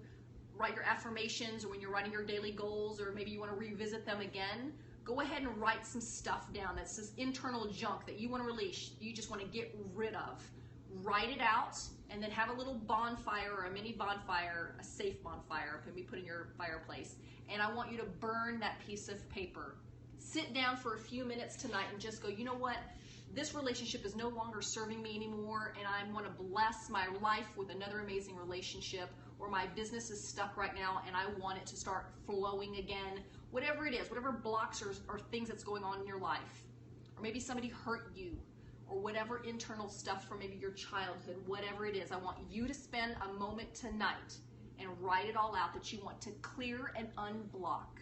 A: write your affirmations or when you're writing your daily goals, or maybe you want to revisit them again, go ahead and write some stuff down that's this internal junk that you want to release, you just want to get rid of. Write it out, and then have a little bonfire or a mini bonfire, a safe bonfire, can be put in your fireplace. And I want you to burn that piece of paper. Sit down for a few minutes tonight and just go, you know what? This relationship is no longer serving me anymore, and I want to bless my life with another amazing relationship, or my business is stuck right now and I want it to start flowing again. Whatever it is, whatever blocks or things that's going on in your life, or maybe somebody hurt you, or whatever internal stuff from maybe your childhood, whatever it is, I want you to spend a moment tonight and write it all out that you want to clear and unblock.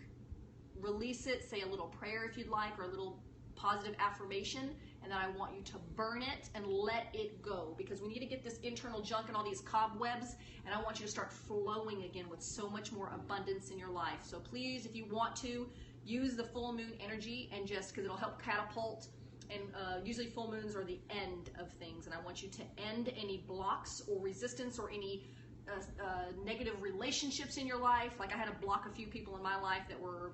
A: Release it, say a little prayer if you'd like, or a little positive affirmation, and then I want you to burn it and let it go, because we need to get this internal junk and all these cobwebs, and I want you to start flowing again with so much more abundance in your life. So please, if you want to, use the full moon energy, and just because it'll help catapult, and usually full moons are the end of things, and I want you to end any blocks or resistance or any negative relationships in your life. Like I had to block a few people in my life that were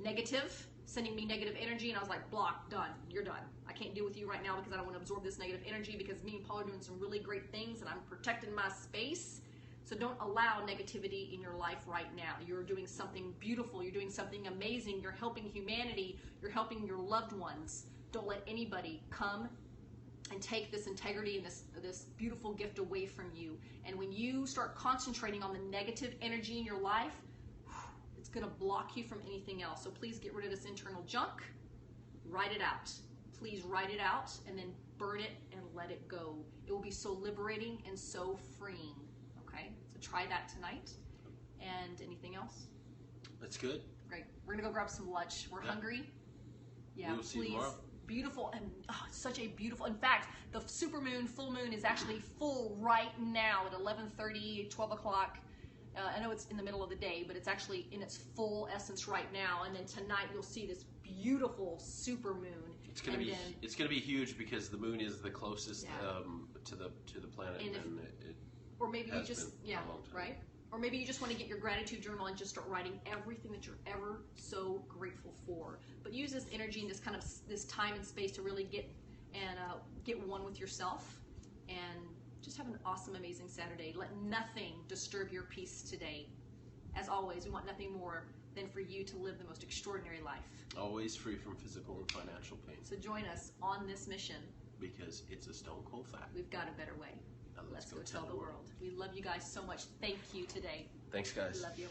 A: negative, sending me negative energy, and I was like, block, done, you're done. I can't deal with you right now because I don't want to absorb this negative energy, because me and Paul are doing some really great things and I'm protecting my space. So don't allow negativity in your life right now. You're doing something beautiful, you're doing something amazing, you're helping humanity, you're helping your loved ones. Don't let anybody come and take this integrity and this beautiful gift away from you. And when you start concentrating on the negative energy in your life, it's going to block you from anything else. So please get rid of this internal junk. Write it out. Please write it out and then burn it and let it go. It will be so liberating and so freeing. Okay? So try that tonight. And anything else?
B: That's good.
A: Great. We're going to go grab some lunch. We're hungry. Yeah,
B: we'll see you tomorrow.
A: Beautiful, and such a beautiful, in fact, the super moon, full moon is actually full right now at 11:30, 12 o'clock. I know it's in the middle of the day, but it's actually in its full essence right now. And then tonight you'll see this beautiful super moon.
B: It's gonna be huge because the moon is the closest to the planet, and
A: or maybe you just right. Or maybe you just want to get your gratitude journal and just start writing everything that you're ever so grateful for. But use this energy and this time and space to really get one with yourself, and just have an awesome, amazing Saturday. Let nothing disturb your peace today. As always, we want nothing more than for you to live the most extraordinary life.
B: Always free from physical and financial pain.
A: So join us on this mission.
B: Because it's a stone cold fact.
A: We've got a better way.
B: Now
A: Let's go tell the world. We love you guys so much. Thank you today.
B: Thanks, guys.
A: We love you.